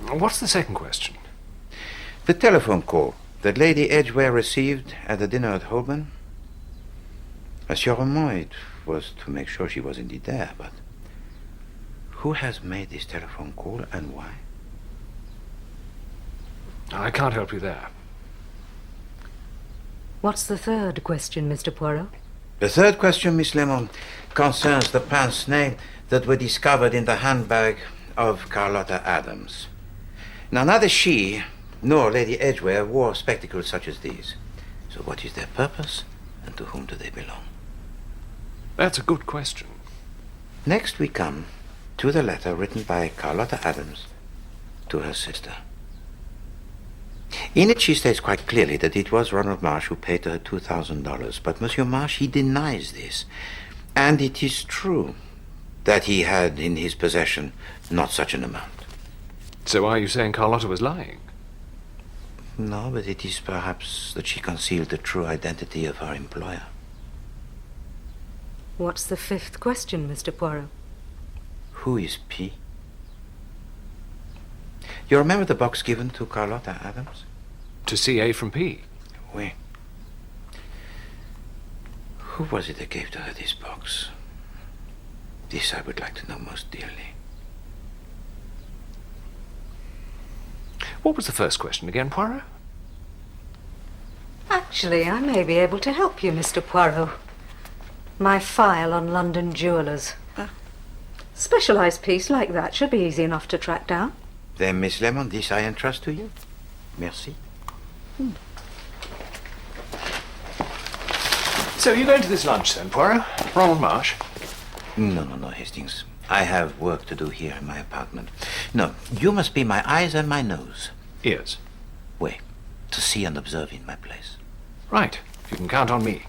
What's the second question? The telephone call that Lady Edgware received at the dinner at Holborn. Assurément, it was to make sure she was indeed there, but who has made this telephone call and why? I can't help you there. What's the third question, Mr. Poirot? The third question, Miss Lemon, concerns the pince-nez that were discovered in the handbag of Carlotta Adams. Now, neither she nor Lady Edgware wore spectacles such as these. So what is their purpose, and to whom do they belong? That's a good question. Next we come to the letter written by Carlotta Adams to her sister. In it she states quite clearly that it was Ronald Marsh who paid her $2,000, but Monsieur Marsh, he denies this. And it is true that he had in his possession not such an amount. So are you saying Carlotta was lying? No, but it is perhaps that she concealed the true identity of her employer. What's the fifth question, Mr. Poirot? Who is P? You remember the box given to Carlotta Adams? To see A from P? Oui. Who was it that gave to her this box? This I would like to know most dearly. What was the first question again, Poirot? Actually, I may be able to help you, Mr. Poirot. My file on London jewellers. Specialised piece like that should be easy enough to track down. Then, Miss Lemon, this I entrust to you. Merci. So you're going to this lunch then, Poirot? Ronald Marsh? No, Hastings. I have work to do here in my apartment. No, you must be my eyes and my nose. Ears? Wait, to see and observe in my place. Right. You can count on me.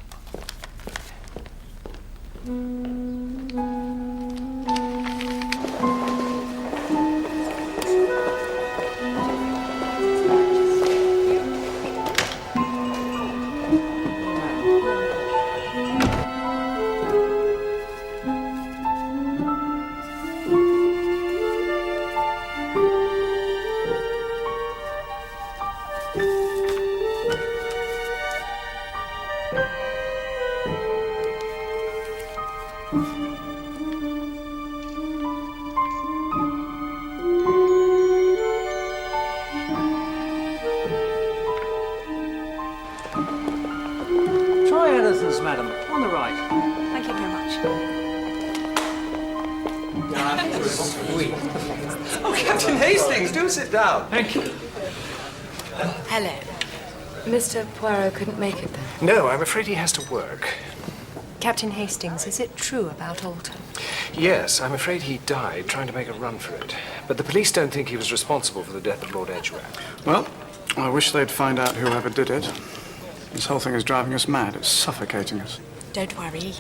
Try Edison's, madam. On the right. Thank you very much. Sweet. Oh, Captain Hastings, do sit down. Thank you. Hello. Mr. Poirot couldn't make it then? No, I'm afraid he has to work. Captain Hastings, is it true about Alton? Yes, I'm afraid he died trying to make a run for it. But the police don't think he was responsible for the death of Lord Edgware. Well, I wish they'd find out whoever did it. This whole thing is driving us mad. It's suffocating us. Don't worry.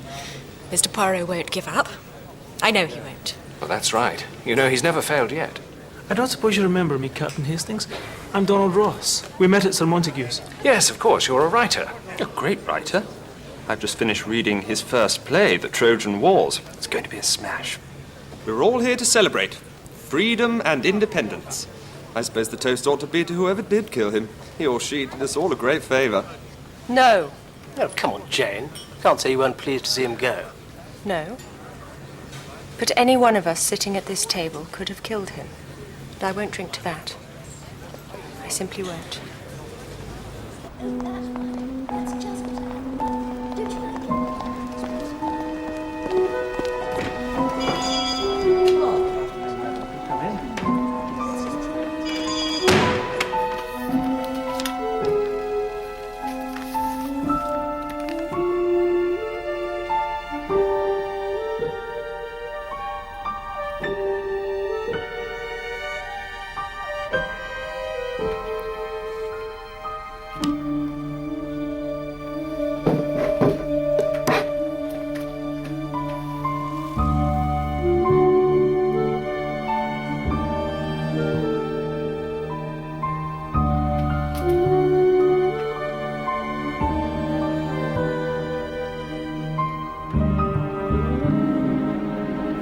Mr. Poirot won't give up. I know he won't. Well, that's right. You know, he's never failed yet. I don't suppose you remember me, Captain Hastings. I'm Donald Ross. We met at Sir Montague's. Yes, of course. You're a writer. A great writer. I've just finished reading his first play, The Trojan Wars. It's going to be a smash. We're all here to celebrate freedom and independence. I suppose the toast ought to be to whoever did kill him. He or she did us all a great favour. No, Oh, come on, Jane. Can't say you weren't pleased to see him go. No. But any one of us sitting at this table could have killed him. And I won't drink to that. I simply won't.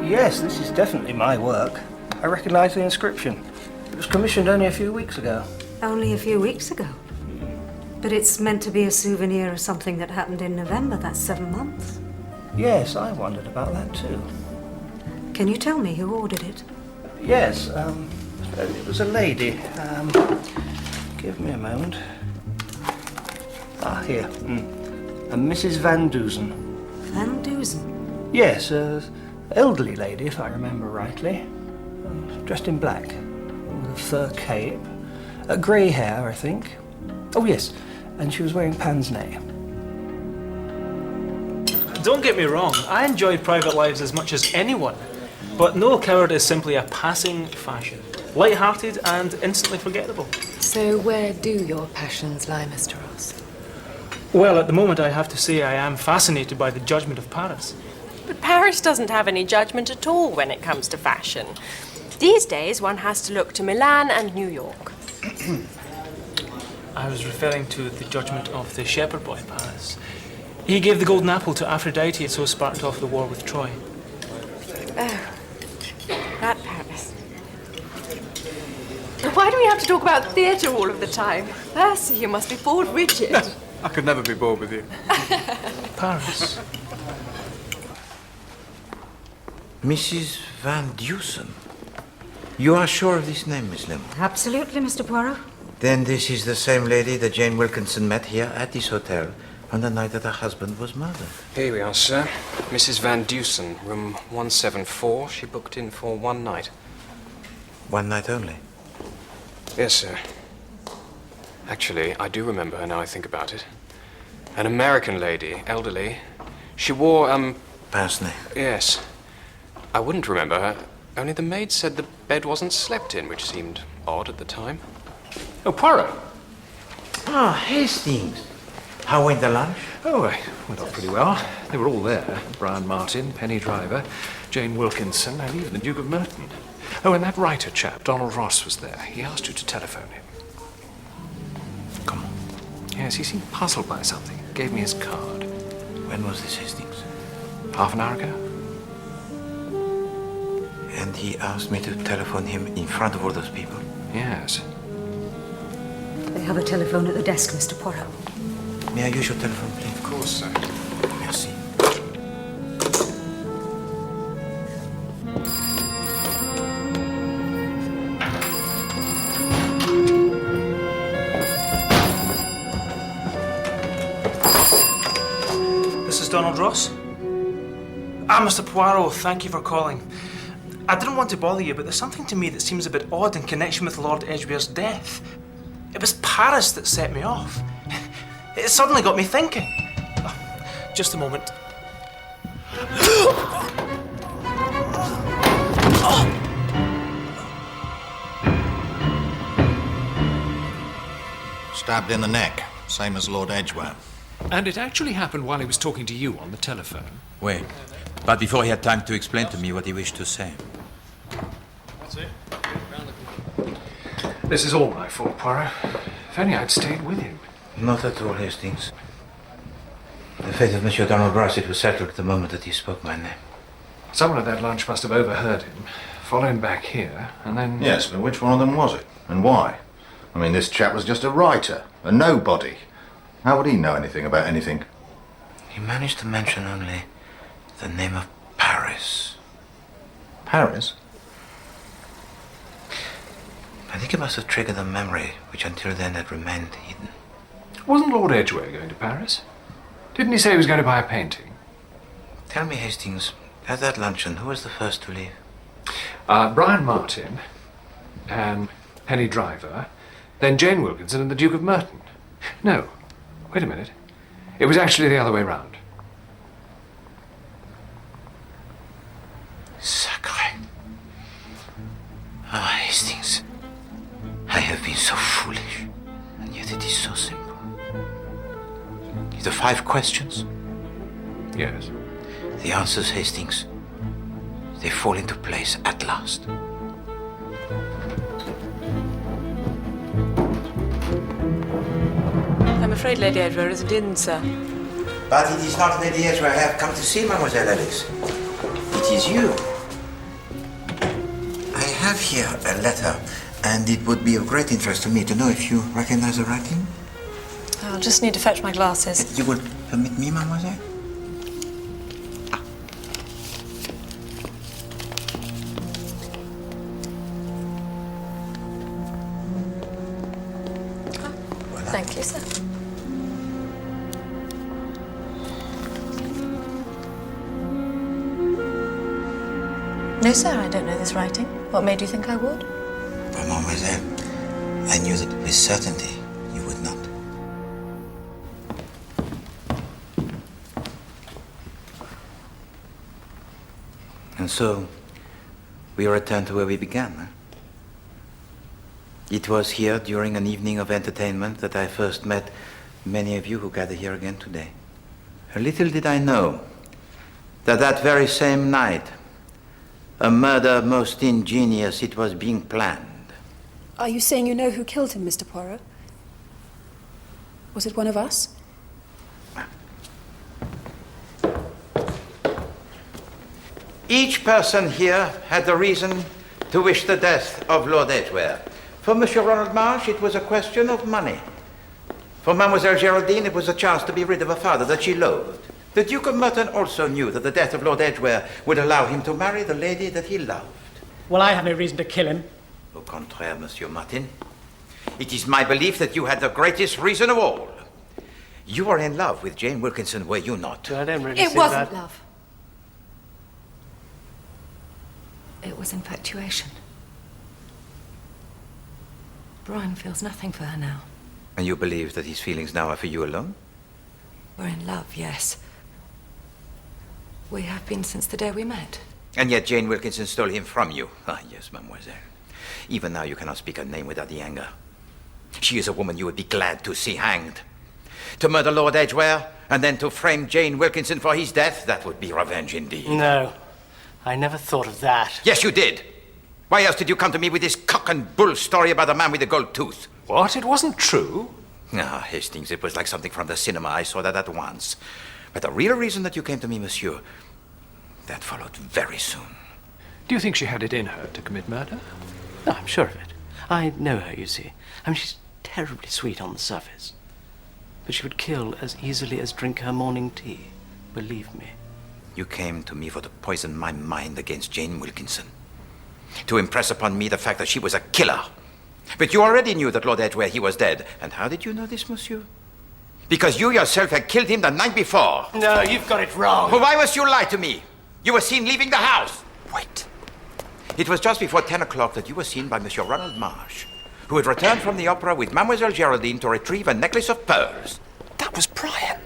Yes, this is definitely my work. I recognise the inscription. It was commissioned only a few weeks ago. Only a few weeks ago? But it's meant to be a souvenir of something that happened in November. That's 7 months. Yes, I wondered about that too. Can you tell me who ordered it? Yes, it was a lady. Give me a moment. Ah, here. A Mrs. Van Duzen. Van Duzen? Yes, elderly lady, if I remember rightly. Dressed in black, with a fur cape. Grey hair, I think. Oh, yes, and she was wearing pince-nez. Don't get me wrong, I enjoy private lives as much as anyone. But Noel Coward is simply a passing fashion. Light-hearted and instantly forgettable. So where do your passions lie, Mr. Ross? Well, at the moment I have to say I am fascinated by the judgment of Paris. But Paris doesn't have any judgment at all when it comes to fashion. These days, one has to look to Milan and New York. I was referring to the judgment of the shepherd boy Paris. He gave the golden apple to Aphrodite and so sparked off the war with Troy. Oh, that Paris. Why do we have to talk about theatre all of the time? Percy, you must be bored rigid. I could never be bored with you. Paris. Mrs. Van Dusen. You are sure of this name, Miss Lemon? Absolutely, Mr. Poirot. Then this is the same lady that Jane Wilkinson met here at this hotel on the night that her husband was murdered. Here we are, sir. Mrs. Van Dusen, room 174. She booked in for one night. One night only? Yes, sir. Actually, I do remember her now I think about it. An American lady, elderly. She wore, pince-nez. Yes. I wouldn't remember her. Only the maid said the bed wasn't slept in, which seemed odd at the time. Oh, Poirot. Ah, Hastings. How went the lunch? Oh, it went off pretty well. They were all there. Brian Martin, Penny Driver, Jane Wilkinson, and even the Duke of Merton. Oh, and that writer chap, Donald Ross, was there. He asked you to telephone him. Come on. Yes, he seemed puzzled by something. Gave me his card. When was this, Hastings? Half an hour ago. And he asked me to telephone him in front of all those people? Yes. They have a telephone at the desk, Mr. Poirot. May I use your telephone, please? Of course, sir. Merci. This is Donald Ross. Ah, Mr. Poirot, thank you for calling. I didn't want to bother you, but there's something to me that seems a bit odd in connection with Lord Edgware's death. It was Paris that set me off. It suddenly got me thinking. Oh, just a moment. Stabbed in the neck, same as Lord Edgware. And it actually happened while he was talking to you on the telephone. Wait, but before he had time to explain to me what he wished to say. That's it. This is all my fault, Poirot. If only I'd stayed with him. Not at all, Hastings. The fate of Monsieur Donald Ross, it was settled the moment that he spoke my name. Someone at that lunch must have overheard him, followed him back here, and then... Yes, but which one of them was it? And why? I mean, this chap was just a writer, a nobody. How would he know anything about anything? He managed to mention only the name of Paris. Paris? I think it must have triggered a memory which until then had remained hidden. Wasn't Lord Edgware going to Paris? Didn't he say he was going to buy a painting? Tell me, Hastings, at that luncheon, who was the first to leave? Brian Martin, and Penny Driver, then Jane Wilkinson and the Duke of Merton. No, wait a minute. It was actually the other way round. Sacre. Ah, Hastings. I have been so foolish, and yet it is so simple. The 5 questions? Yes. The answers, Hastings, they fall into place at last. I'm afraid Lady Edgware isn't in, sir. But it is not Lady Edgware I have come to see, Mademoiselle Alice. It is you. I have here a letter, and it would be of great interest to me to know if you recognize the writing. I'll just need to fetch my glasses. You would permit me, mademoiselle? Thank you, sir. No, sir, I don't know this writing. What made you think I would? But, mademoiselle, I knew that with certainty you would not. And so, we return to where we began, huh? It was here during an evening of entertainment that I first met many of you who gather here again today. Little did I know that that very same night, a murder most ingenious, it was being planned. Are you saying you know who killed him, Mr. Poirot? Was it one of us? Each person here had the reason to wish the death of Lord Edgware. For Monsieur Ronald Marsh, it was a question of money. For Mademoiselle Geraldine, it was a chance to be rid of a father that she loathed. The Duke of Merton also knew that the death of Lord Edgware would allow him to marry the lady that he loved. Well, I have no reason to kill him. Au contraire, Monsieur Martin. It is my belief that you had the greatest reason of all. You were in love with Jane Wilkinson, were you not? I don't really It see wasn't that. love. It was infatuation. Brian feels nothing for her now. And you believe that his feelings now are for you alone? We're in love, yes. We have been since the day we met. And yet Jane Wilkinson stole him from you. Ah, yes, mademoiselle. Even now you cannot speak her name without the anger. She is a woman you would be glad to see hanged. To murder Lord Edgware, and then to frame Jane Wilkinson for his death, that would be revenge indeed. No, I never thought of that. Yes, you did. Why else did you come to me with this cock and bull story about the man with the gold tooth? What? It wasn't true? Ah, Hastings, it was like something from the cinema. I saw that at once. But the real reason that you came to me, monsieur, that followed very soon. Do you think she had it in her to commit murder? No, I'm sure of it. I know her, you see. I mean, she's terribly sweet on the surface. But she would kill as easily as drink her morning tea. Believe me. You came to me for to poison my mind against Jane Wilkinson. To impress upon me the fact that she was a killer. But you already knew that Lord Edgware, he was dead. And how did you know this, monsieur? Because you yourself had killed him the night before. No, you've got it wrong. Well, why must you lie to me? You were seen leaving the house. Wait. It was just before 10 o'clock that you were seen by Monsieur Ronald Marsh, who had returned from the opera with Mademoiselle Geraldine to retrieve a necklace of pearls. That was Brian.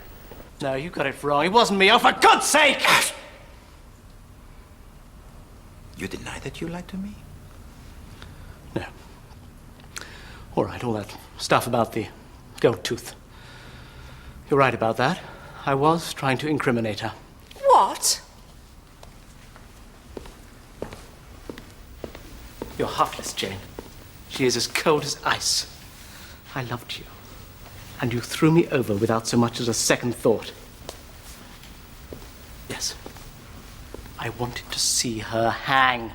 No, you got it wrong. It wasn't me. Oh, for God's sake! You deny that you lied to me? No. All right, all that stuff about the gold tooth. You're right about that. I was trying to incriminate her. What? You're heartless, Jane. She is as cold as ice. I loved you. And you threw me over without so much as a second thought. Yes. I wanted to see her hang.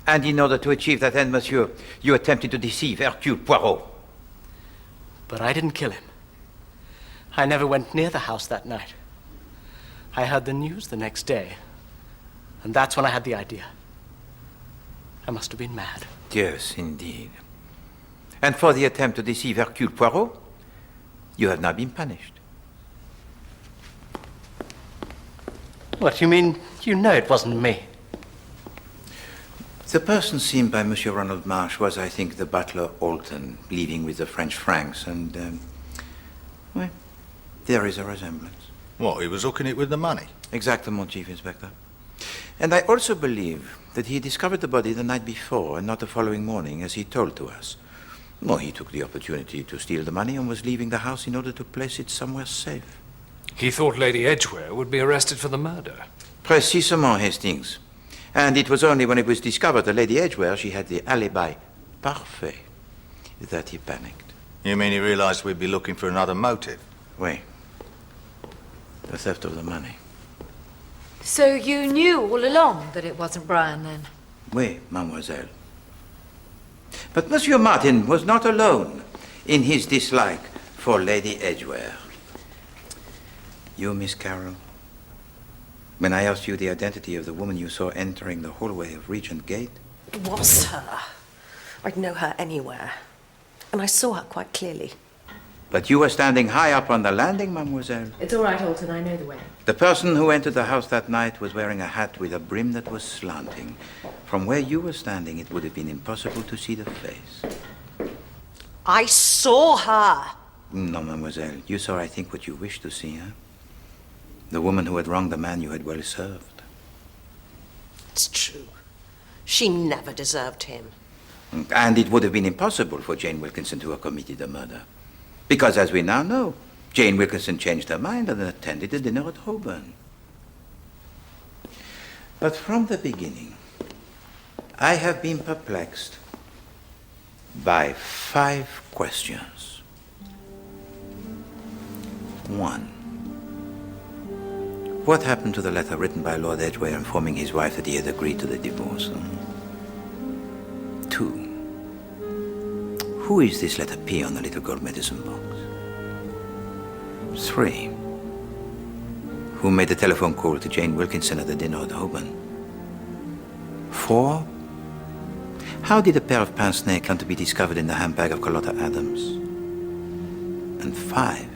And in order to achieve that end, monsieur, you attempted to deceive Hercule Poirot. But I didn't kill him. I never went near the house that night. I heard the news the next day, and that's when I had the idea. I must have been mad. Yes, indeed. And for the attempt to deceive Hercule Poirot, you have now been punished. What, you mean you know it wasn't me? The person seen by Monsieur Ronald Marsh was, I think, the butler Alton, leaving with the French francs, and, well, there is a resemblance. What, he was hooking it with the money? Exactement, Chief Inspector. And I also believe that he discovered the body the night before and not the following morning, as he told to us. Well, he took the opportunity to steal the money and was leaving the house in order to place it somewhere safe. He thought Lady Edgware would be arrested for the murder. Précisément, Hastings. And it was only when it was discovered that Lady Edgware, she had the alibi parfait, that he panicked. You mean he realized we'd be looking for another motive? Oui. The theft of the money. So you knew all along that it wasn't Brian, then? Oui, mademoiselle. But Monsieur Martin was not alone in his dislike for Lady Edgware. You, Miss Carroll, when I asked you the identity of the woman you saw entering the hallway of Regent Gate? It was her. I'd know her anywhere. And I saw her quite clearly. But you were standing high up on the landing, mademoiselle. It's all right, Alton. I know the way. The person who entered the house that night was wearing a hat with a brim that was slanting. From where you were standing, it would have been impossible to see the face. I saw her. No, mademoiselle. You saw, I think, what you wished to see, huh? The woman who had wronged the man you had well served. It's true. She never deserved him. And it would have been impossible for Jane Wilkinson to have committed the murder. Because, as we now know, Jane Wilkinson changed her mind and attended the dinner at Holborn. But from the beginning, I have been perplexed by 5 questions. 1. What happened to the letter written by Lord Edgware informing his wife that he had agreed to the divorce? 2. Who is this letter P on the little gold medicine box? 3. Who made the telephone call to Jane Wilkinson at the dinner at Holborn? 4. How did a pair of pince-nez come to be discovered in the handbag of Carlotta Adams? And 5.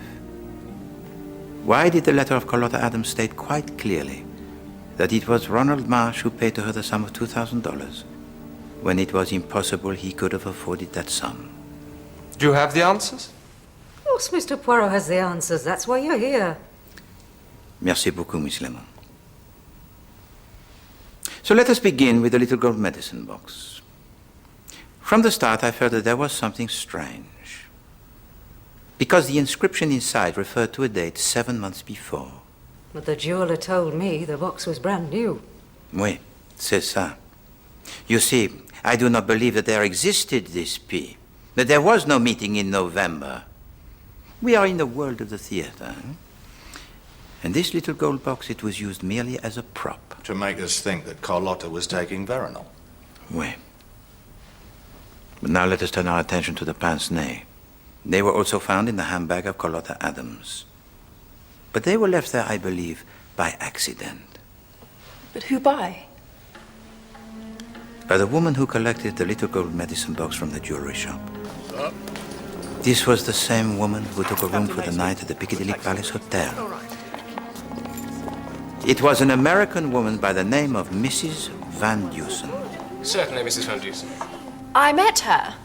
Why did the letter of Carlotta Adams state quite clearly that it was Ronald Marsh who paid to her the sum of $2,000 when it was impossible he could have afforded that sum? Do you have the answers? Of course, Mr. Poirot has the answers. That's why you're here. Merci beaucoup, Miss Lemon. So let us begin with the little gold medicine box. From the start, I felt that there was something strange. Because the inscription inside referred to a date 7 months before. But the jeweler told me the box was brand new. Oui, c'est ça. You see, I do not believe that there existed this P, that there was no meeting in November. We are in the world of the theater. And this little gold box, it was used merely as a prop. To make us think that Carlotta was taking Veronal. Oui. But now let us turn our attention to the pince-nez. They were also found in the handbag of Carlotta Adams. But they were left there, I believe, by accident. But who by? By the woman who collected the little gold medicine box from the jewelry shop. This was the same woman who took a room for the night at the Piccadilly Palace Hotel. It was an American woman by the name of Mrs. Van Dusen. Certainly, Mrs. Van Dusen. I met her.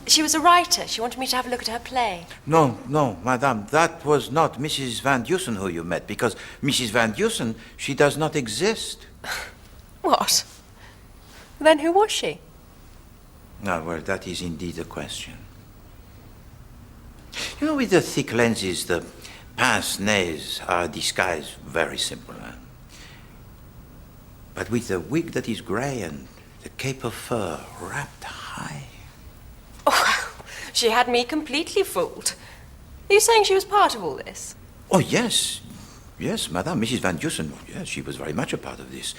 She was a writer. She wanted me to have a look at her play. No, madame, that was not Mrs. Van Dusen who you met, because Mrs. Van Dusen, she does not exist. What? Then who was she? Ah, well, that is indeed a question. You know, with the thick lenses, the pince-nez are disguised very simple. But with the wig that is grey and the cape of fur wrapped high. Oh, she had me completely fooled. Are you saying she was part of all this? Oh, yes. Yes, madame, Mrs. Van Dusen, yes, she was very much a part of this.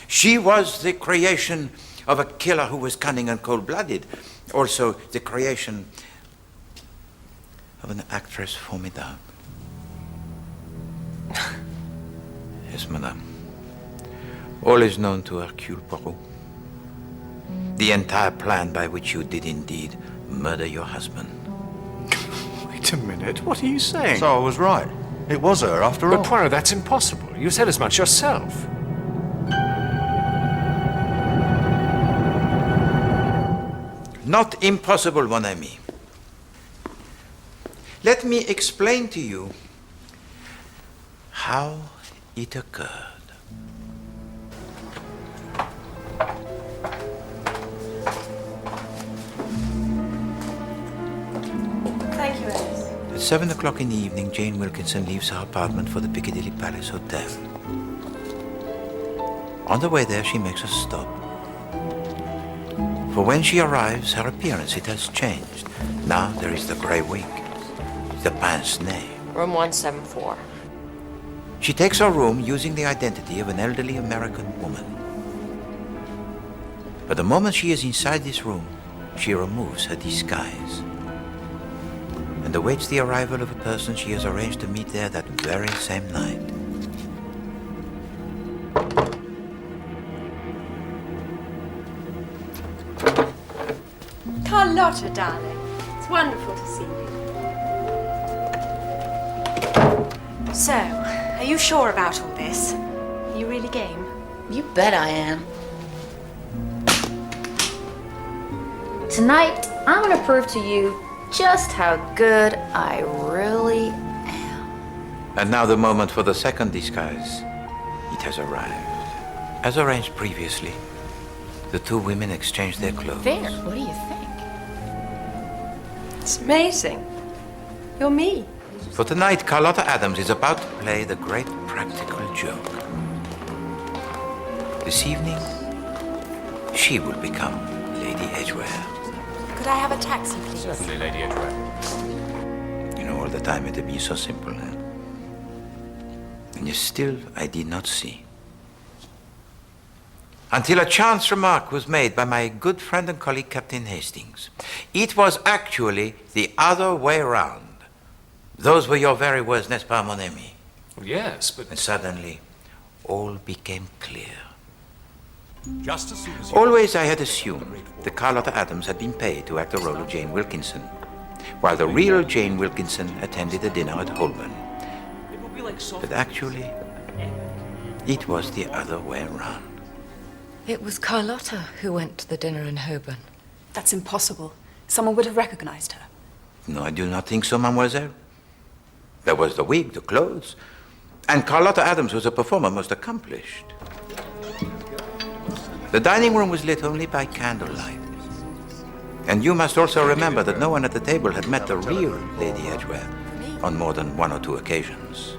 She was the creation of a killer who was cunning and cold-blooded. Also, the creation of an actress formidable. Yes, madame. All is known to Hercule Poirot. The entire plan by which you did indeed murder your husband. Wait a minute, what are you saying? So I was right. It was her, after all. But Poirot, that's impossible. You said as much yourself. Not impossible, mon ami. Let me explain to you how it occurred. Thank you, Alice. At 7 o'clock in the evening, Jane Wilkinson leaves her apartment for the Piccadilly Palace Hotel. On the way there, she makes a stop. For when she arrives, her appearance, it has changed. Now there is the grey wig, the pince nez. Room 174. She takes her room using the identity of an elderly American woman. But the moment she is inside this room, she removes her disguise and awaits the arrival of a person she has arranged to meet there that very same night. Carlotta, darling. It's wonderful to see you. So, are you sure about all this? Are you really game? You bet I am. Tonight, I'm gonna prove to you just how good I really am. And now the moment for the second disguise. It has arrived. As arranged previously, the two women exchange their clothes. There, what do you think? It's amazing. You're me. For tonight, Carlotta Adams is about to play the great practical joke. This evening, she will become Lady Edgware. Could I have a taxi, please? Certainly, Lady Edgware. You know, all the time it had been so simple, eh? And yet still I did not see. Until a chance remark was made by my good friend and colleague, Captain Hastings. It was actually the other way round. Those were your very words, n'est-ce pas, mon ami? Well, yes, but... And suddenly, all became clear. Just as soon as Always I had assumed that Carlotta Adams had been paid to act the role of Jane Wilkinson, while the real Jane Wilkinson attended a dinner at Holborn. But actually, it was the other way around. It was Carlotta who went to the dinner in Holborn. That's impossible. Someone would have recognized her. No, I do not think so, mademoiselle. There was the wig, the clothes, and Carlotta Adams was a performer most accomplished. The dining room was lit only by candlelight. And you must also remember that no one at the table had met the real Lady Edgware on more than one or two occasions.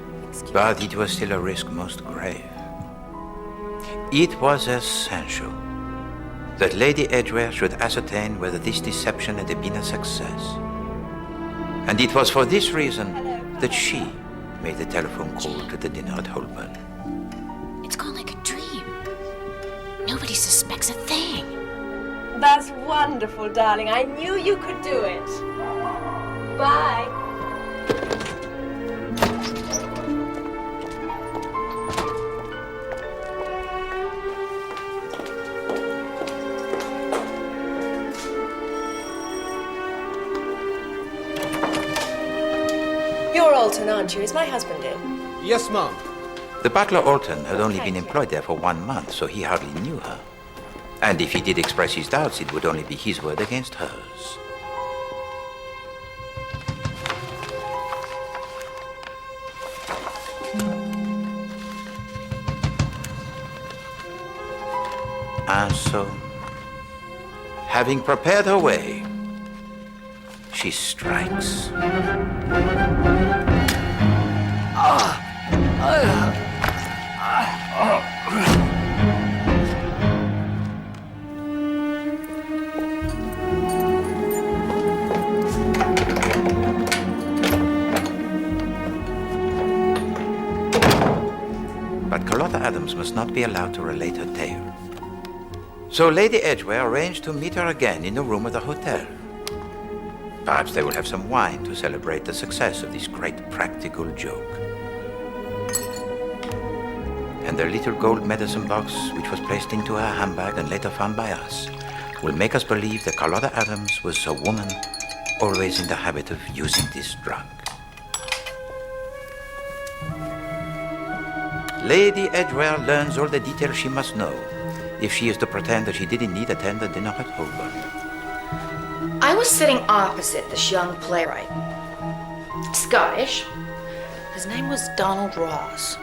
But it was still a risk most grave. It was essential that Lady Edgware should ascertain whether this deception had been a success. And it was for this reason that she made the telephone call to the dinner at Holborn. It's gone like a dream. Nobody suspects a thing. That's wonderful, darling. I knew you could do it. Bye. You're Alton, aren't you? Is my husband in? Yes, ma'am. The butler Alton had only been employed there for 1 month, so he hardly knew her. And if he did express his doubts, it would only be his word against hers. And so, having prepared her way, she strikes. But Carlotta Adams must not be allowed to relate her tale. So Lady Edgware arranged to meet her again in the room of the hotel. Perhaps they will have some wine to celebrate the success of this great practical joke. And the little gold medicine box, which was placed into her handbag and later found by us, will make us believe that Carlotta Adams was a woman always in the habit of using this drug. Lady Edgware learns all the details she must know if she is to pretend that she did indeed attend the dinner at Holborn. I was sitting opposite this young playwright. Scottish. His name was Donald Ross.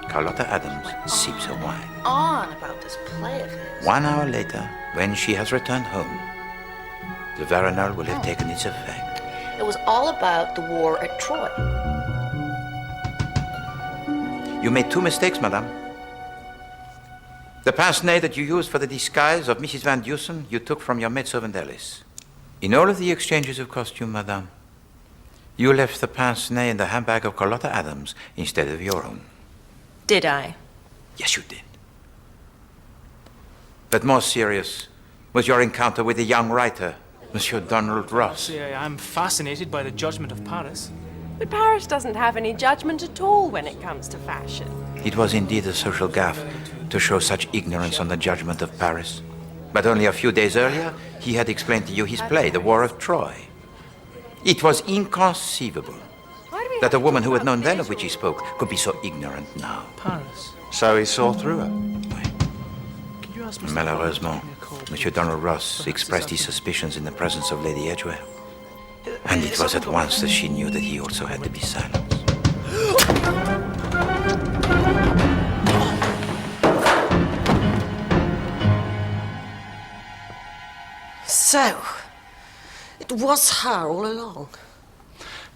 Carlotta Adams sips her wine. On about this play of his. 1 hour later, when she has returned home, the veronal will have taken its effect. It was all about the war at Troy. You made 2 mistakes, madame. The pince-nez that you used for the disguise of Mrs. Van Dusen, you took from your maidservant Alice. In all of the exchanges of costume, madame, you left the pince-nez in the handbag of Carlotta Adams instead of your own. Did I? Yes, you did. But more serious was your encounter with the young writer, Monsieur Donald Ross. I'm fascinated by the judgment of Paris. But Paris doesn't have any judgment at all when it comes to fashion. It was indeed a social gaffe to show such ignorance on the judgment of Paris. But only a few days earlier, he had explained to you his play, The War of Troy. It was inconceivable that a woman who had known then of which he spoke could be so ignorant now. Paris. So he saw through her. Malheureusement, Monsieur Donald Ross expressed his suspicions in the presence of Lady Edgware. And it was at once that she knew that he also had to be silenced. So, it was her all along.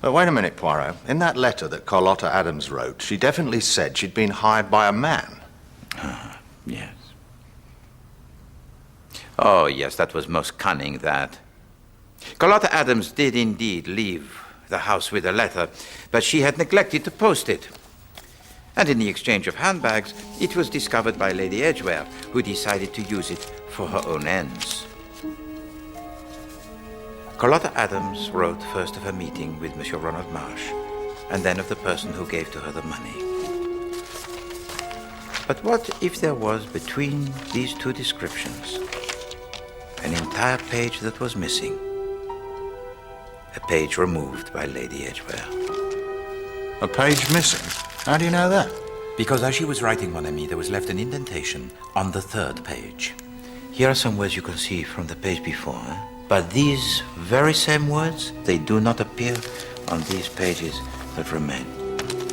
But wait a minute, Poirot. In that letter that Carlotta Adams wrote, she definitely said she'd been hired by a man. Yes. Oh, yes, that was most cunning, that. Carlotta Adams did indeed leave the house with a letter, but she had neglected to post it. And in the exchange of handbags, it was discovered by Lady Edgware, who decided to use it for her own ends. Carlotta Adams wrote first of her meeting with Monsieur Ronald Marsh, and then of the person who gave to her the money. But what if there was between these 2 descriptions an entire page that was missing? A page removed by Lady Edgware. A page missing? How do you know that? Because as she was writing, mon ami, there was left an indentation on the 3rd page. Here are some words you can see from the page before, But these very same words, they do not appear on these pages that remain.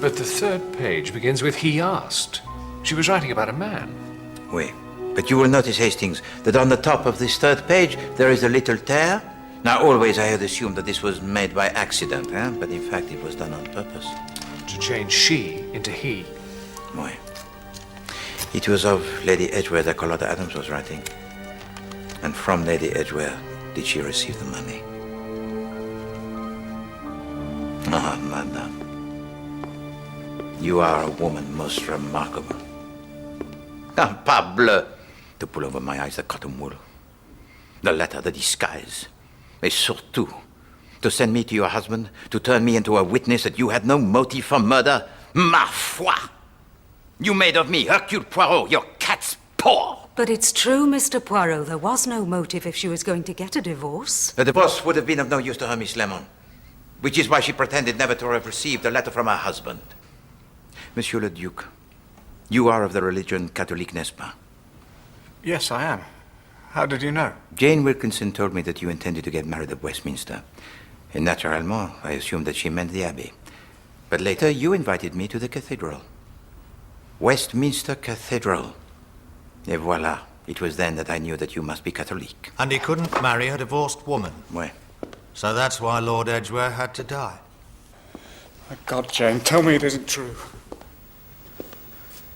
But the 3rd page begins with "he asked." She was writing about a man. Oui. But you will notice, Hastings, that on the top of this 3rd page, there is a little tear. Now, always I had assumed that this was made by accident, but in fact it was done on purpose. To change "she" into "he." Oui. It was of Lady Edgware that Carlotta Adams was writing. And from Lady Edgware did she receive the money. Ah, madame. You are a woman most remarkable. Ah, parbleu! To pull over my eyes the cotton wool. The letter, the disguise. Et surtout, to send me to your husband, to turn me into a witness that you had no motive for murder. Ma foi! You made of me Hercule Poirot, your cat's paw! But it's true, Mr. Poirot. There was no motive if she was going to get a divorce. The divorce would have been of no use to her, Miss Lemon. Which is why she pretended never to have received a letter from her husband. Monsieur le Duc, you are of the religion Catholique, n'est-ce pas? Yes, I am. How did you know? Jane Wilkinson told me that you intended to get married at Westminster. And naturellement, I assumed that she meant the Abbey. But later, you invited me to the cathedral. Westminster Cathedral. Et voilà. It was then that I knew that you must be Catholic. And he couldn't marry a divorced woman. Oui. So that's why Lord Edgware had to die. My God, Jane, tell me it isn't true.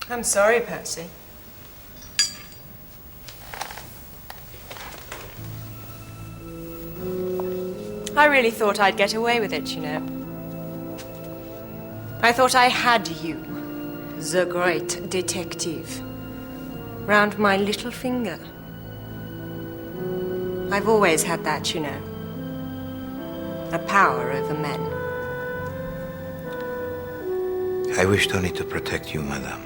I'm sorry, Percy. I really thought I'd get away with it, you know. I thought I had you, the great detective, round my little finger. I've always had that, you know. A power over men. I wished only to protect you, madame.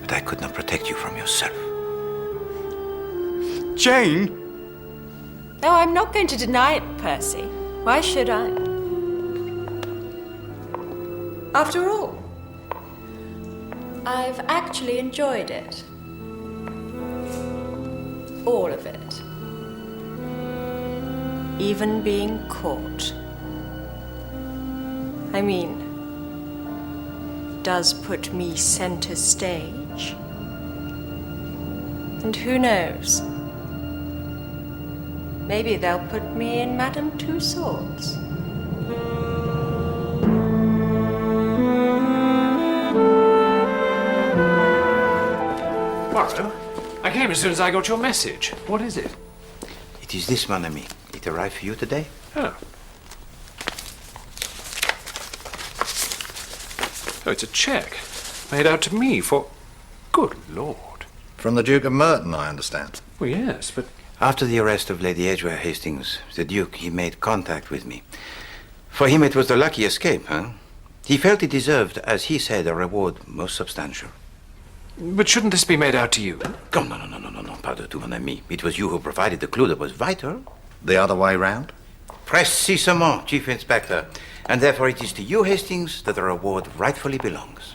but I could not protect you from yourself. Jane! No, I'm not going to deny it, Percy. Why should I? After all, I've actually enjoyed it. All of it. Even being caught. I mean, does put me center stage. And who knows? Maybe they'll put me in Madame Tussauds. Poirot, I came as soon as I got your message. What is it? It is this, mon ami. It arrived for you today? Oh. Oh, it's a cheque. Made out to me for... Good Lord. From the Duke of Merton, I understand. Well, yes, but... After the arrest of Lady Edgware Hastings, the Duke, he made contact with me. For him, it was the lucky escape, huh? He felt he deserved, as he said, a reward most substantial. But shouldn't this be made out to you? Come, no, pardon tout, mon ami. It was you who provided the clue that was vital. The other way round? Précisément, Chief Inspector. And therefore it is to you, Hastings, that the reward rightfully belongs.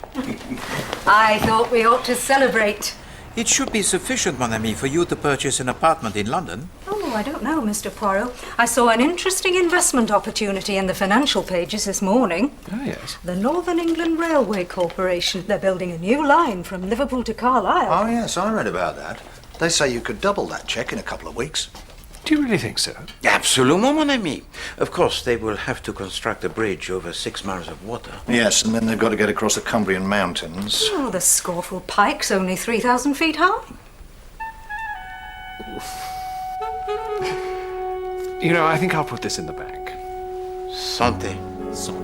I thought we ought to celebrate. It should be sufficient, mon ami, for you to purchase an apartment in London. Oh, I don't know, Mr. Poirot. I saw an interesting investment opportunity in the financial pages this morning. Oh, yes. The Northern England Railway Corporation. They're building a new line from Liverpool to Carlisle. Oh, yes, I read about that. They say you could double that cheque in a couple of weeks. Do you really think so? Absolument, mon ami. Of course, they will have to construct a bridge over 6 miles of water. Yes, and then they've got to get across the Cumbrian Mountains. Oh, the Scorful Pike's only 3,000 feet high. You know, I think I'll put this in the bank. Santé. Santé.